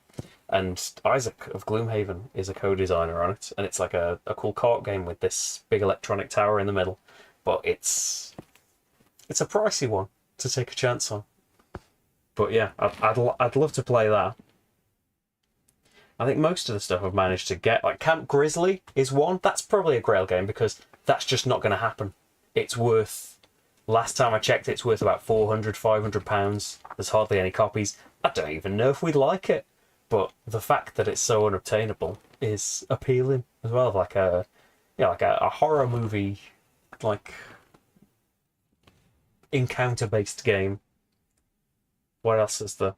Speaker 1: And Isaac of Gloomhaven is a co-designer on it, and it's like a cool cart game with this big electronic tower in the middle. But it's a pricey one to take a chance on. But yeah, I'd love to play that. I think most of the stuff I've managed to get, like Camp Grizzly is one. That's probably a Grail game because that's just not going to happen. It's worth, last time I checked, it's worth about £400-500. There's hardly any copies. I don't even know if we'd like it, but the fact that it's so unobtainable is appealing as well. Like a horror movie, like encounter-based game. What else is there?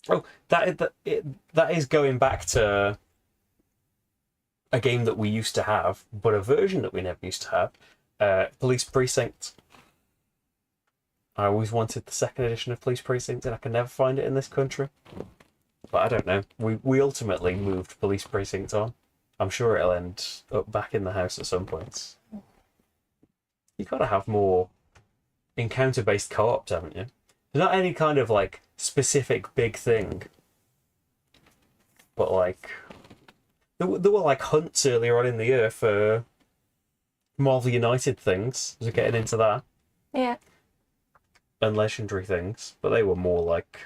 Speaker 1: Oh, that is going back to a game that we used to have, but a version that we never used to have. Police Precinct. I always wanted the second edition of Police Precinct, and I can never find it in this country. But I don't know. We ultimately moved Police Precinct on. I'm sure it'll end up back in the house at some point. you got to have more encounter-based co-ops, haven't you? There's not any kind of like specific big thing, but like there were like hunts earlier on in the year for Marvel United things. Was getting into that
Speaker 3: Yeah.
Speaker 1: and legendary things, but they were more like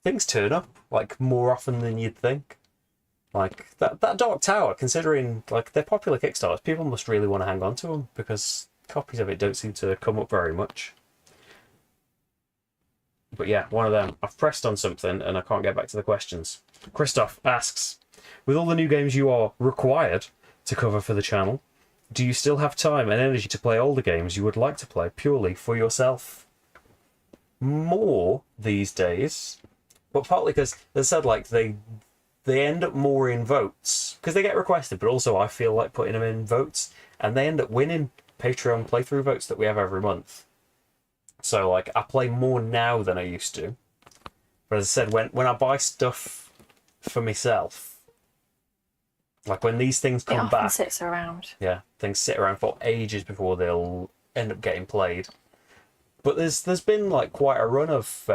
Speaker 1: things turn up like more often than you'd think. Like that Dark Tower, considering like they're popular Kickstarters, people must really want to hang on to them because copies of it don't seem to come up very much. But yeah, one of them. I've pressed on something and I can't get back to the questions. Christoph asks, with all the new games you are required to cover for the channel, do you still have time and energy to play older games you would like to play purely for yourself? More these days, but partly because they said like they end up more in votes because they get requested, but also I feel like putting them in votes and they end up winning Patreon playthrough votes that we have every month. So like I play more now than I used to. But as I said, when I buy stuff for myself, like when these things
Speaker 3: It
Speaker 1: come
Speaker 3: often
Speaker 1: back,
Speaker 3: sits around.
Speaker 1: yeah, things sit around for ages before they'll end up getting played. But there's been like quite a run of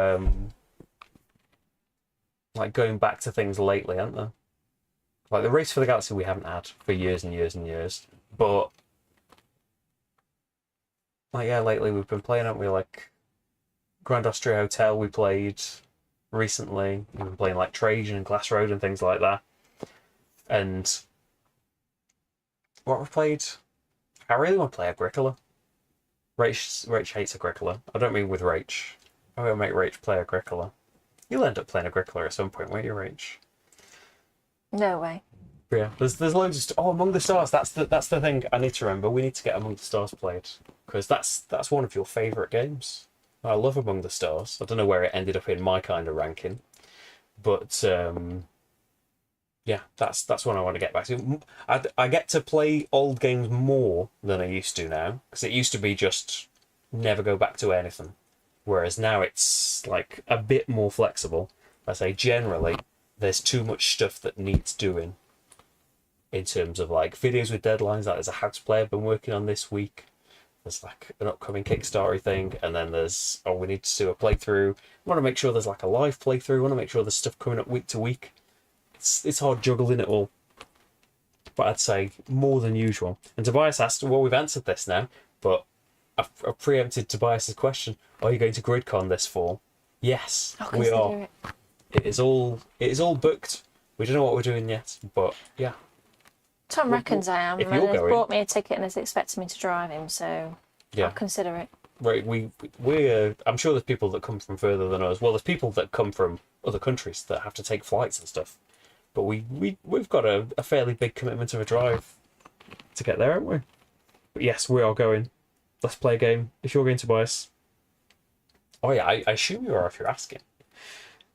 Speaker 1: like going back to things lately, hasn't there? Like the Race for the Galaxy we haven't had for years and years and years. But like yeah, lately we've been playing, haven't we? Like Grand Austria Hotel we played recently. We've been playing like Trajan and Glass Road and things like that. And what we've played, I really want to play Agricola. Rach hates Agricola. I don't mean with Rach. I will make Rach play Agricola. You'll end up playing Agricola at some point, won't you, Rach?
Speaker 3: No way.
Speaker 1: Yeah, there's loads of Among the Stars. That's the thing I need to remember. We need to get Among the Stars played because that's one of your favourite games. I love Among the Stars. I don't know where it ended up in my kind of ranking, but yeah, that's one I want to get back to. I get to play old games more than I used to now because it used to be just never go back to anything, whereas now it's like a bit more flexible. I say generally there's too much stuff that needs doing in terms of like videos with deadlines. Like there's a how to play I've been working on this week. There's like an upcoming Kickstarter thing, and then there's we need to do a playthrough. I want to make sure there's like a live playthrough. I want to make sure there's stuff coming up week to week. It's hard juggling it all, but I'd say more than usual. And Tobias asked, well, we've answered this now, but I've preempted Tobias's question. Are you going to GridCon this fall? Yes,
Speaker 3: I'll
Speaker 1: we
Speaker 3: consider
Speaker 1: are.
Speaker 3: it.
Speaker 1: It is all booked. We don't know what we're doing yet, but yeah.
Speaker 3: Tom reckons I am,
Speaker 1: if
Speaker 3: and
Speaker 1: you're
Speaker 3: he's
Speaker 1: going-
Speaker 3: bought me a ticket and is expecting me to drive him, so
Speaker 1: Yeah.
Speaker 3: I'll consider it.
Speaker 1: Right, we're I'm sure there's people that come from further than us. Well, there's people that come from other countries that have to take flights and stuff. But we've got a fairly big commitment of a drive to get there, haven't we? But yes, we are going. Let's play a game. If you're going, Tobias. Oh yeah, I assume you are if you're asking.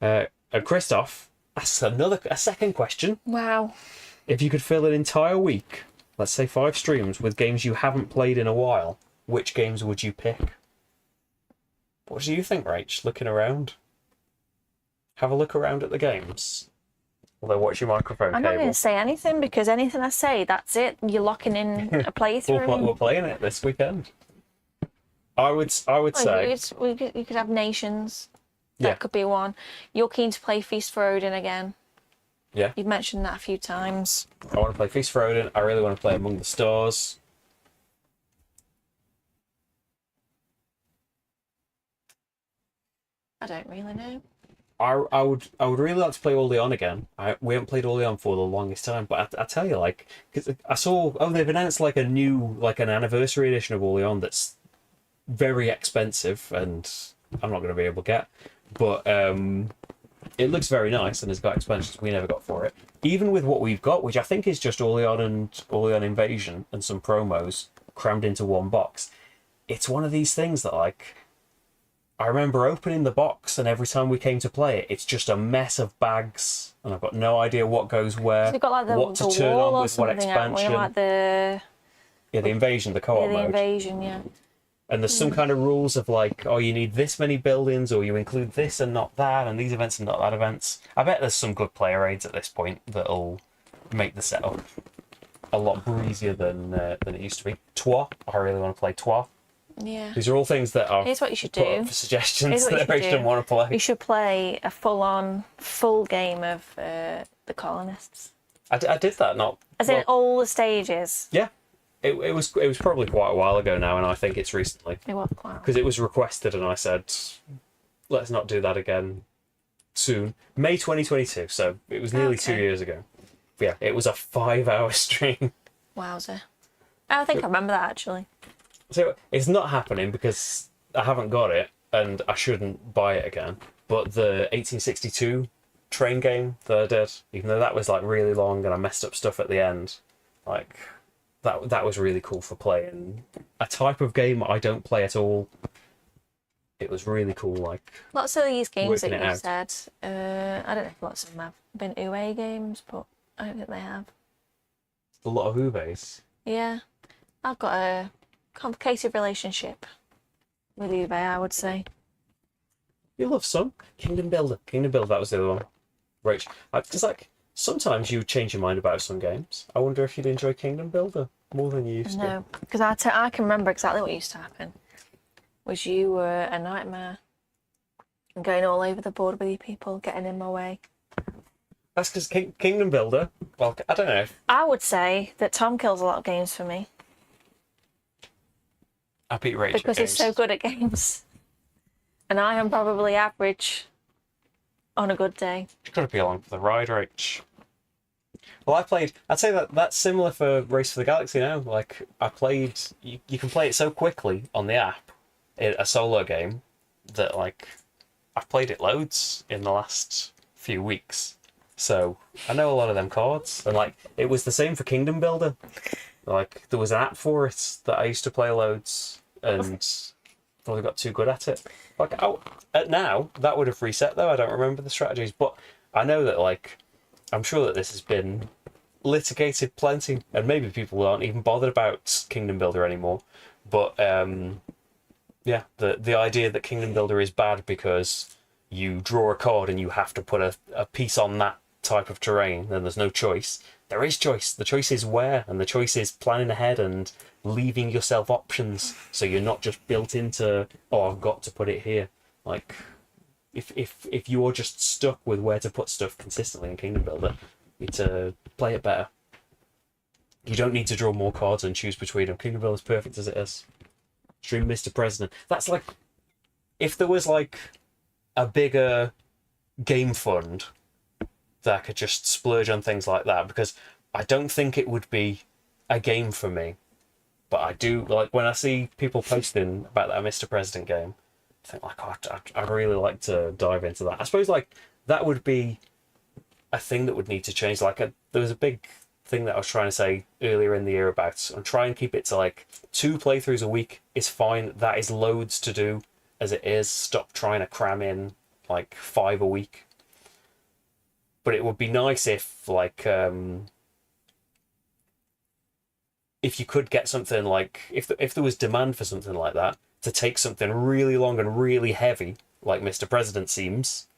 Speaker 1: And Christoph asks a second question.
Speaker 3: Wow.
Speaker 1: If you could fill an entire week, let's say 5 streams, with games you haven't played in a while, which games would you pick? What do you think, Rach, looking around? Have a look around at the games. Although, watch your microphone
Speaker 3: I'm not
Speaker 1: cable.
Speaker 3: going to say anything because anything I say, that's it. You're locking in a playthrough.
Speaker 1: We're playing it this weekend. I would
Speaker 3: Well,
Speaker 1: say...
Speaker 3: you could have Nations.
Speaker 1: Yeah.
Speaker 3: That could be one. You're keen to play Feast for Odin again.
Speaker 1: Yeah.
Speaker 3: You've mentioned that a few times.
Speaker 1: I want to play Feast for Odin. I really want to play Among the Stars.
Speaker 3: I don't really know.
Speaker 1: I would really like to play Orlean again. We haven't played Orlean for the longest time, but I tell you, like, because I saw they've announced like an anniversary edition of Orlean that's very expensive, and I'm not going to be able to get, but it looks very nice and has got expansions we never got for it. Even with what we've got, which I think is just Orlean and Orlean Invasion and some promos crammed into one box, it's one of these things that like. I remember opening the box, and every time we came to play it, it's just a mess of bags, and I've got no idea what goes where,
Speaker 3: You've got like
Speaker 1: what to
Speaker 3: the
Speaker 1: turn
Speaker 3: wall
Speaker 1: on
Speaker 3: or
Speaker 1: with what
Speaker 3: something, haven't we?
Speaker 1: expansion.
Speaker 3: Like the
Speaker 1: Invasion, the co-op mode.
Speaker 3: invasion, yeah.
Speaker 1: And there's some kind of rules of like, oh, you need this many buildings, or you include this and not that, and these events and not that events. I bet there's some good player aids at this point that'll make the setup a lot breezier than it used to be. Trois, I really want to play Trois.
Speaker 3: Yeah.
Speaker 1: These are all things that I've
Speaker 3: Here's what you should
Speaker 1: put
Speaker 3: do.
Speaker 1: up for suggestions
Speaker 3: Here's what you
Speaker 1: that
Speaker 3: should
Speaker 1: I
Speaker 3: do.
Speaker 1: didn't want to play.
Speaker 3: You should play a full game of the colonists.
Speaker 1: I did that, not
Speaker 3: As in all the stages.
Speaker 1: yeah. It was probably quite a while ago now, and I think it's recently
Speaker 3: It was quite.
Speaker 1: because it was requested, and I said, let's not do that again soon. May 2022, so it was nearly 2 years ago. Yeah, it was a 5-hour stream.
Speaker 3: Wowzer. I think I remember that actually.
Speaker 1: So it's not happening because I haven't got it, and I shouldn't buy it again. But the 1862 train game that I did, even though that was like really long and I messed up stuff at the end, like that was really cool for playing a type of game I don't play at all. It was really cool, like
Speaker 3: Lots of these games that
Speaker 1: working it
Speaker 3: you
Speaker 1: out.
Speaker 3: said, I don't know if lots of them have been UA games, but I don't think they have.
Speaker 1: a lot of Uves.
Speaker 3: Yeah. I've got a complicated relationship with UA, I would say.
Speaker 1: You love some Kingdom Builder. Kingdom Builder, that was the other one. Right, because like sometimes you change your mind about some games. I wonder if you'd enjoy Kingdom Builder more than you used to.
Speaker 3: No, because I can remember exactly what used to happen. Was you were a nightmare and going all over the board with you people, getting in my way.
Speaker 1: That's because Kingdom Builder. Well, I don't know.
Speaker 3: I would say that Tom kills a lot of games for me
Speaker 1: I beat Rachel
Speaker 3: because he's so good at games, and I am probably average on a good day.
Speaker 1: You've got to be along for the ride, Rach. Well, I'd say that's similar for Race for the Galaxy now. Like, you can play it so quickly on the app, a solo game, that, like, I've played it loads in the last few weeks. So, I know a lot of them cards. And, like, it was the same for Kingdom Builder. Like, there was an app for it that I used to play loads, and probably got too good at it. Like, now, that would have reset, though. I don't remember the strategies, but I know that, like, I'm sure that this has been litigated plenty, and maybe people aren't even bothered about Kingdom Builder anymore. But yeah, the idea that Kingdom Builder is bad because you draw a card and you have to put a piece on that type of terrain, and there's no choice. There is choice. The choice is where, and the choice is planning ahead and leaving yourself options, so you're not just built into, oh, I've got to put it here. Like, if you're just stuck with where to put stuff consistently in Kingdom Builder, you need to play it better. You don't need to draw more cards and choose between them. Kingdom Builder is perfect as it is. Stream Mr. President. That's like, if there was like a bigger game fund that I could just splurge on things like that, because I don't think it would be a game for me. But I do, like, when I see people posting about that Mr. President game, I think, like, oh, I'd really like to dive into that. I suppose, like, that would be a thing that would need to change. Like, there was a big thing that I was trying to say earlier in the year about, and try and keep it to, like, 2 playthroughs a week is fine. That is loads to do as it is. Stop trying to cram in, like, 5 a week. But it would be nice if, like, if you could get something like, if there was demand for something like that, to take something really long and really heavy, like Mr. President seems,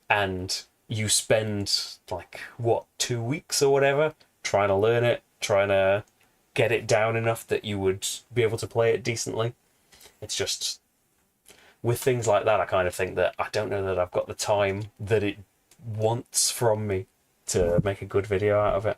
Speaker 1: and you spend, like, what, 2 weeks or whatever, trying to learn it, trying to get it down enough that you would be able to play it decently. It's just, with things like that, I kind of think that I don't know that I've got the time that it wants from me to make a good video out of it.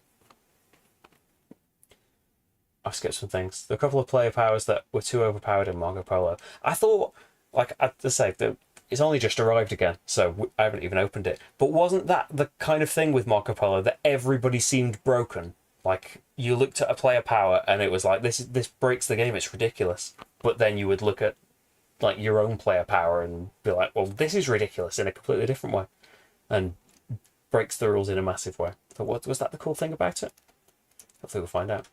Speaker 1: I've skipped some things. There are a couple of player powers that were too overpowered in Marco Polo. I thought, like, I have to say, that it's only just arrived again, so I haven't even opened it. But wasn't that the kind of thing with Marco Polo that everybody seemed broken? Like, you looked at a player power and it was like, this breaks the game, it's ridiculous. But then you would look at, like, your own player power and be like, well, this is ridiculous in a completely different way. And breaks the rules in a massive way. So what was that the cool thing about it? Hopefully we'll find out.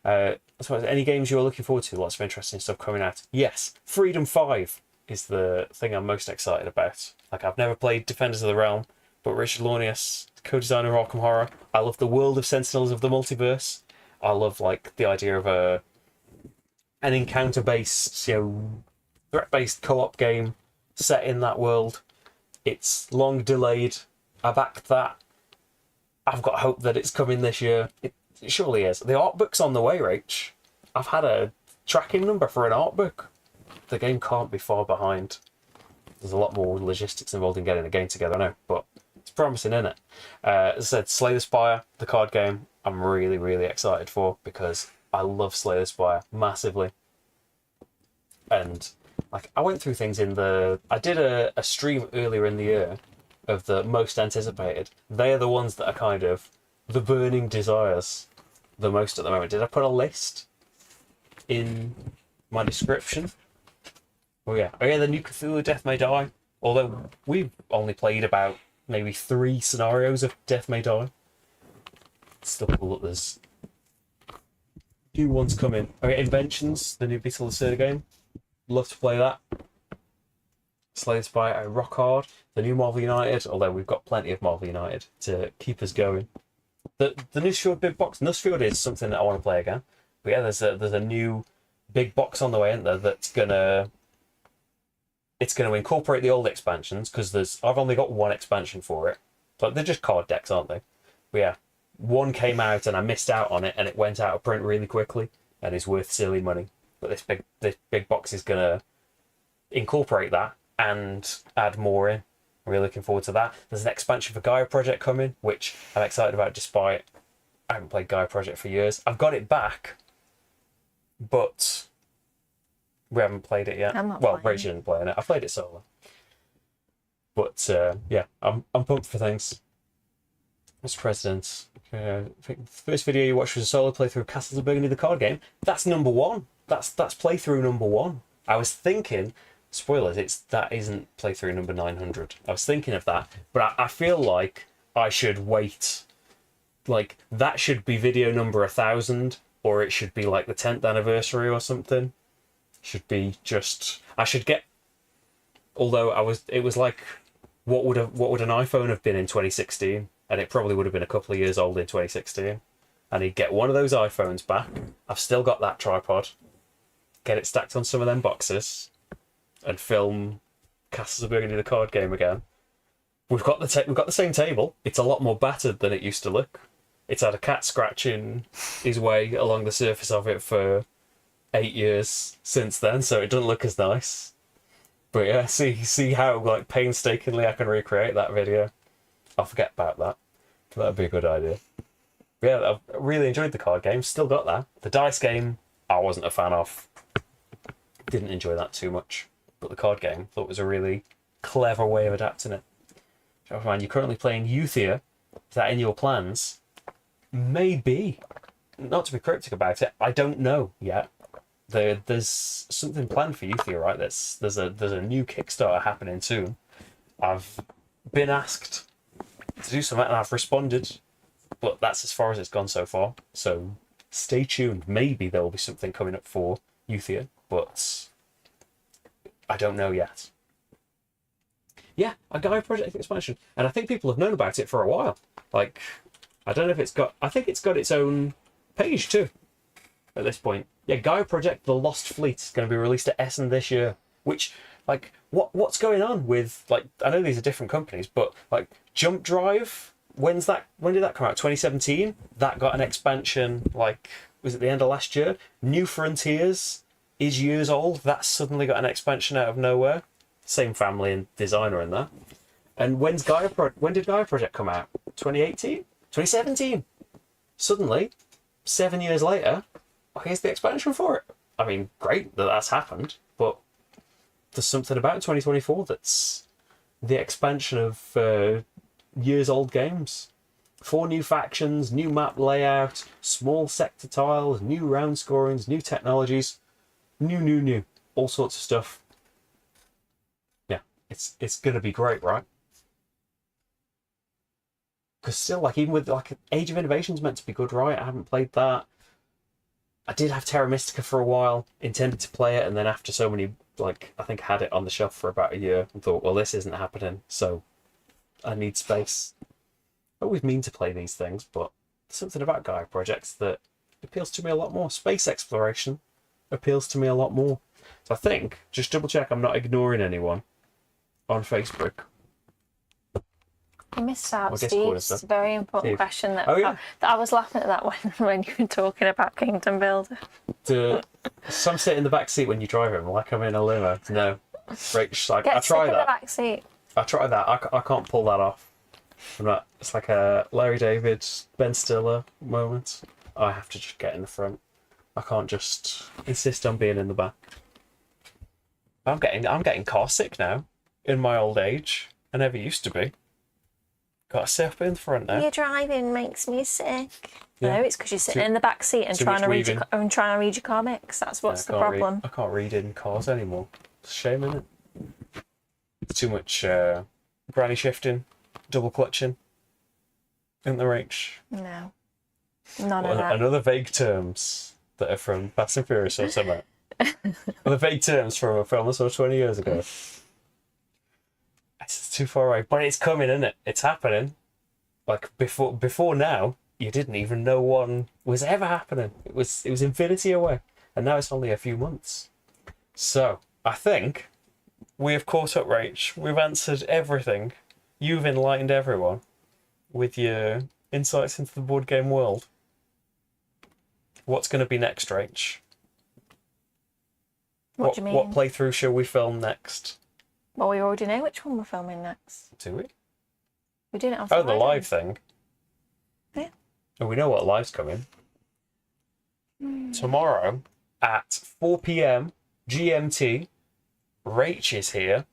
Speaker 1: I suppose, any games you're looking forward to? Lots of interesting stuff coming out. Yes, Freedom 5 is the thing I'm most excited about. Like, I've never played Defenders of the Realm, but Richard Launius, co-designer of Arkham Horror, I love the world of Sentinels of the Multiverse. I love, like, the idea of an encounter-based, threat-based co-op game set in that world. It's long delayed. I backed that. I've got hope that it's coming this year. It surely is. The art book's on the way, Rach. I've had a tracking number for an art book. The game can't be far behind. There's a lot more logistics involved in getting the game together, I know, but it's promising, isn't it? As I said, Slay the Spire, the card game, I'm really, really excited for because I love Slay the Spire massively. And like, I went through things I did a stream earlier in the year of the most anticipated. They are the ones that are kind of the burning desires the most at the moment. Did I put a list in my description? Oh yeah, the new Cthulhu Death May Die. Although we've only played about maybe 3 scenarios of Death May Die. It's still cool that there's new ones coming. Okay, Inventions, the new Beetle Lacerda game. Love to play that. Slay the Spire, Rock Hard, the new Marvel United, although we've got plenty of Marvel United to keep us going. The Nusfjord big box. Nusfjord is something that I want to play again. But yeah, there's a new big box on the way, isn't there, that's gonna incorporate the old expansions, because I've only got 1 expansion for it. But they're just card decks, aren't they? But yeah, 1 came out and I missed out on it, and it went out of print really quickly and is worth silly money. But this big box is gonna incorporate that and add more in. I'm really looking forward to that. There's an expansion for Gaia Project coming, which I'm excited about despite I haven't played Gaia Project for years. I've got it back, but we haven't played it yet. Rachel didn't play it. I played it solo. But yeah, I'm pumped for things. Mr. President, I think the first video you watched was a solo playthrough of Castles of Burgundy, the card game. That's number 1. That's playthrough number 1. I was thinking, spoilers, that isn't playthrough number 900. I was thinking of that, but I feel like I should wait. Like, that should be video number 1000, or it should be like the 10th anniversary or something. Should be just, I should get, although it was like, what would an iPhone have been in 2016? And it probably would have been a couple of years old in 2016. And he'd get one of those iPhones back. I've still got that tripod. Get it stacked on some of them boxes and film Castles of Burgundy the card game again. We've got the same table. It's a lot more battered than it used to look. It's had a cat scratching his way along the surface of it for 8 years since then, so it doesn't look as nice. But yeah, see how like painstakingly I can recreate that video. I'll forget about that. That'd be a good idea. But yeah, I've really enjoyed the card game. Still got that. The dice game, I wasn't a fan of. Didn't enjoy that too much. But the card game, thought was a really clever way of adapting it. Man, you're currently playing Euthia. Is that in your plans? Maybe. Not to be cryptic about it, I don't know yet. There's something planned for Euthia, right? There's a new Kickstarter happening soon. I've been asked to do something and I've responded, but that's as far as it's gone so far. So stay tuned. Maybe there will be something coming up for Euthia, but I don't know yet. Yeah, a Gaia Project expansion, and I think people have known about it for a while. Like, I don't know if I think it's got its own page too at this point. Yeah, Gaia Project The Lost Fleet is going to be released at Essen this year, which, like, what's going on with, like, I know these are different companies, but like Jump Drive, when did that come out? 2017? That got an expansion, like, was it the end of last year? New Frontiers is years old. That suddenly got an expansion out of nowhere. Same family and designer in there. And when did Gaia Project come out? 2018? 2017? Suddenly, 7 years later, here's the expansion for it. I mean, great that that's happened, but there's something about 2024 that's the expansion of years-old games. 4 new factions, new map layout, small sector tiles, new round scorings, new technologies, new, all sorts of stuff. Yeah, it's gonna be great, right? Because still, like, even with like Age of Innovation's meant to be good, right? I haven't played that. I did have Terra Mystica for a while, intended to play it, and then after so many, like, I think I had it on the shelf for about a year and thought, well, this isn't happening, so I need space. I always mean to play these things, but there's something about Gaia projects that appeals to me a lot more. Space exploration appeals to me a lot more. So I think, just double check I'm not ignoring anyone on Facebook.
Speaker 3: You missed out,
Speaker 1: Well,
Speaker 3: Steve.
Speaker 1: Discord
Speaker 3: It's
Speaker 1: is
Speaker 3: a very important
Speaker 1: Steve.
Speaker 3: question that,
Speaker 1: Oh, yeah.
Speaker 3: that I was laughing at that when you were talking about Kingdom Builder.
Speaker 1: Some sit in the back seat when you drive it, like I'm in a limo. No. Rach, like,
Speaker 3: Get
Speaker 1: I
Speaker 3: sick
Speaker 1: try
Speaker 3: in the
Speaker 1: that.
Speaker 3: back seat.
Speaker 1: I try that. I can't pull that off. I'm not, it's like a Larry David, Ben Stiller moment. I have to just get in the front. I can't just insist on being in the back. I'm getting car sick now. In my old age, I never used to be. Got to sit up in the front now.
Speaker 3: Your driving makes me sick.
Speaker 1: Yeah.
Speaker 3: No, it's because you're sitting
Speaker 1: Too-
Speaker 3: in the back seat and
Speaker 1: too
Speaker 3: trying
Speaker 1: much
Speaker 3: to read
Speaker 1: weaving.
Speaker 3: trying to read your comics. That's what's the
Speaker 1: I can't
Speaker 3: problem.
Speaker 1: I can't read in cars anymore. It's a shame, isn't it? It's too much granny shifting, double clutching. In the range.
Speaker 3: No, none of that.
Speaker 1: Another vague terms that are from Fast and Furious or something. Other vague terms from a film I saw 20 years ago. It's too far away, but it's coming, isn't it? It's happening. Like before now, you didn't even know one was ever happening. It was infinity away, and now it's only a few months. So I think we have caught up, Rach. We've answered everything. You've enlightened everyone with your insights into the board game world. What's going to be next, Rach?
Speaker 3: What do you mean?
Speaker 1: What playthrough shall we film next?
Speaker 3: Well, we already know which one we're filming next.
Speaker 1: Do we?
Speaker 3: We're doing it on
Speaker 1: Oh,
Speaker 3: Friday.
Speaker 1: the live thing.
Speaker 3: Yeah.
Speaker 1: And we know what live's coming. Tomorrow at 4 p.m. GMT, Rach is here,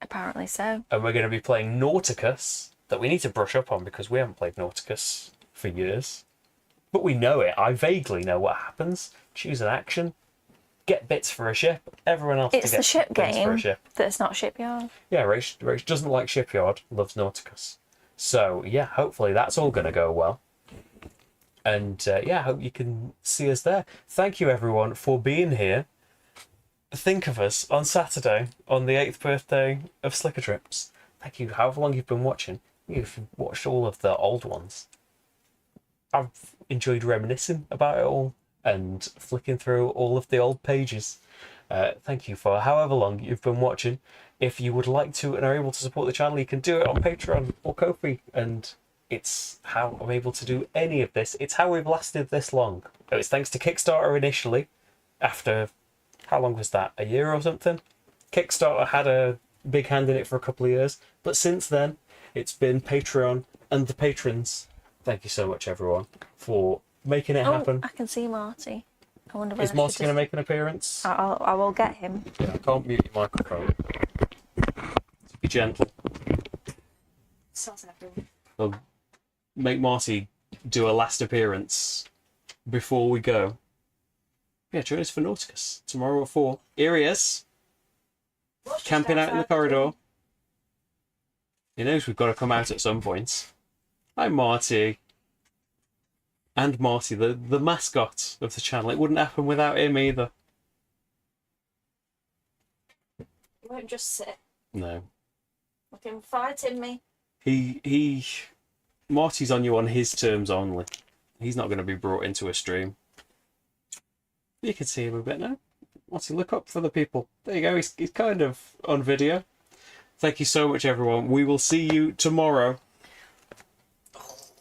Speaker 3: Apparently so.
Speaker 1: and we're going to be playing Nauticus, that we need to brush up on because we haven't played Nauticus for years. But we know it. I vaguely know what happens. Choose an action. Get bits for a ship. Everyone else
Speaker 3: It's
Speaker 1: to get
Speaker 3: the ship
Speaker 1: bits for a
Speaker 3: game
Speaker 1: ship.
Speaker 3: that's not Shipyard.
Speaker 1: Yeah, Rach doesn't like Shipyard, loves Nauticus. So, yeah, hopefully that's all going to go well. And, yeah, I hope you can see us there. Thank you, everyone, for being here. Think of us on Saturday, on the 8th birthday of Slickerdrips. Thank you, however long you've been watching. You've watched all of the old ones. I've enjoyed reminiscing about it all and flicking through all of the old pages. Thank you for however long you've been watching. If you would like to and are able to support the channel, you can do it on Patreon or Ko-fi, and it's how I'm able to do any of this. It's how we've lasted this long. It's thanks to Kickstarter initially. After, how long was that? A year or something? Kickstarter had a big hand in it for a couple of years, but since then, it's been Patreon and the patrons. Thank you so much, everyone, for making it happen.
Speaker 3: I can see Marty. I wonder
Speaker 1: Is Marty going to make an appearance?
Speaker 3: I will get him.
Speaker 1: Yeah, I can't mute your microphone. Be gentle.
Speaker 2: Sounds everyone.
Speaker 1: I'll make Marty do a last appearance before we go. Yeah, join us for Nauticus tomorrow at 4. Here he is, camping out in the corridor. He knows we've got to come out at some point. Hi, Marty. And Marty, the mascot of the channel. It wouldn't happen without him either.
Speaker 2: You won't just sit
Speaker 1: No.
Speaker 2: looking fighting me.
Speaker 1: Marty's on you on his terms only. He's not going to be brought into a stream. You can see him a bit now. Marty, look up for the people. There you go. He's kind of on video. Thank you so much, everyone. We will see you tomorrow.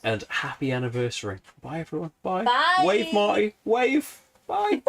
Speaker 1: And happy anniversary. Bye, everyone. Bye.
Speaker 2: Bye.
Speaker 1: Wave, Marty. Wave. Bye.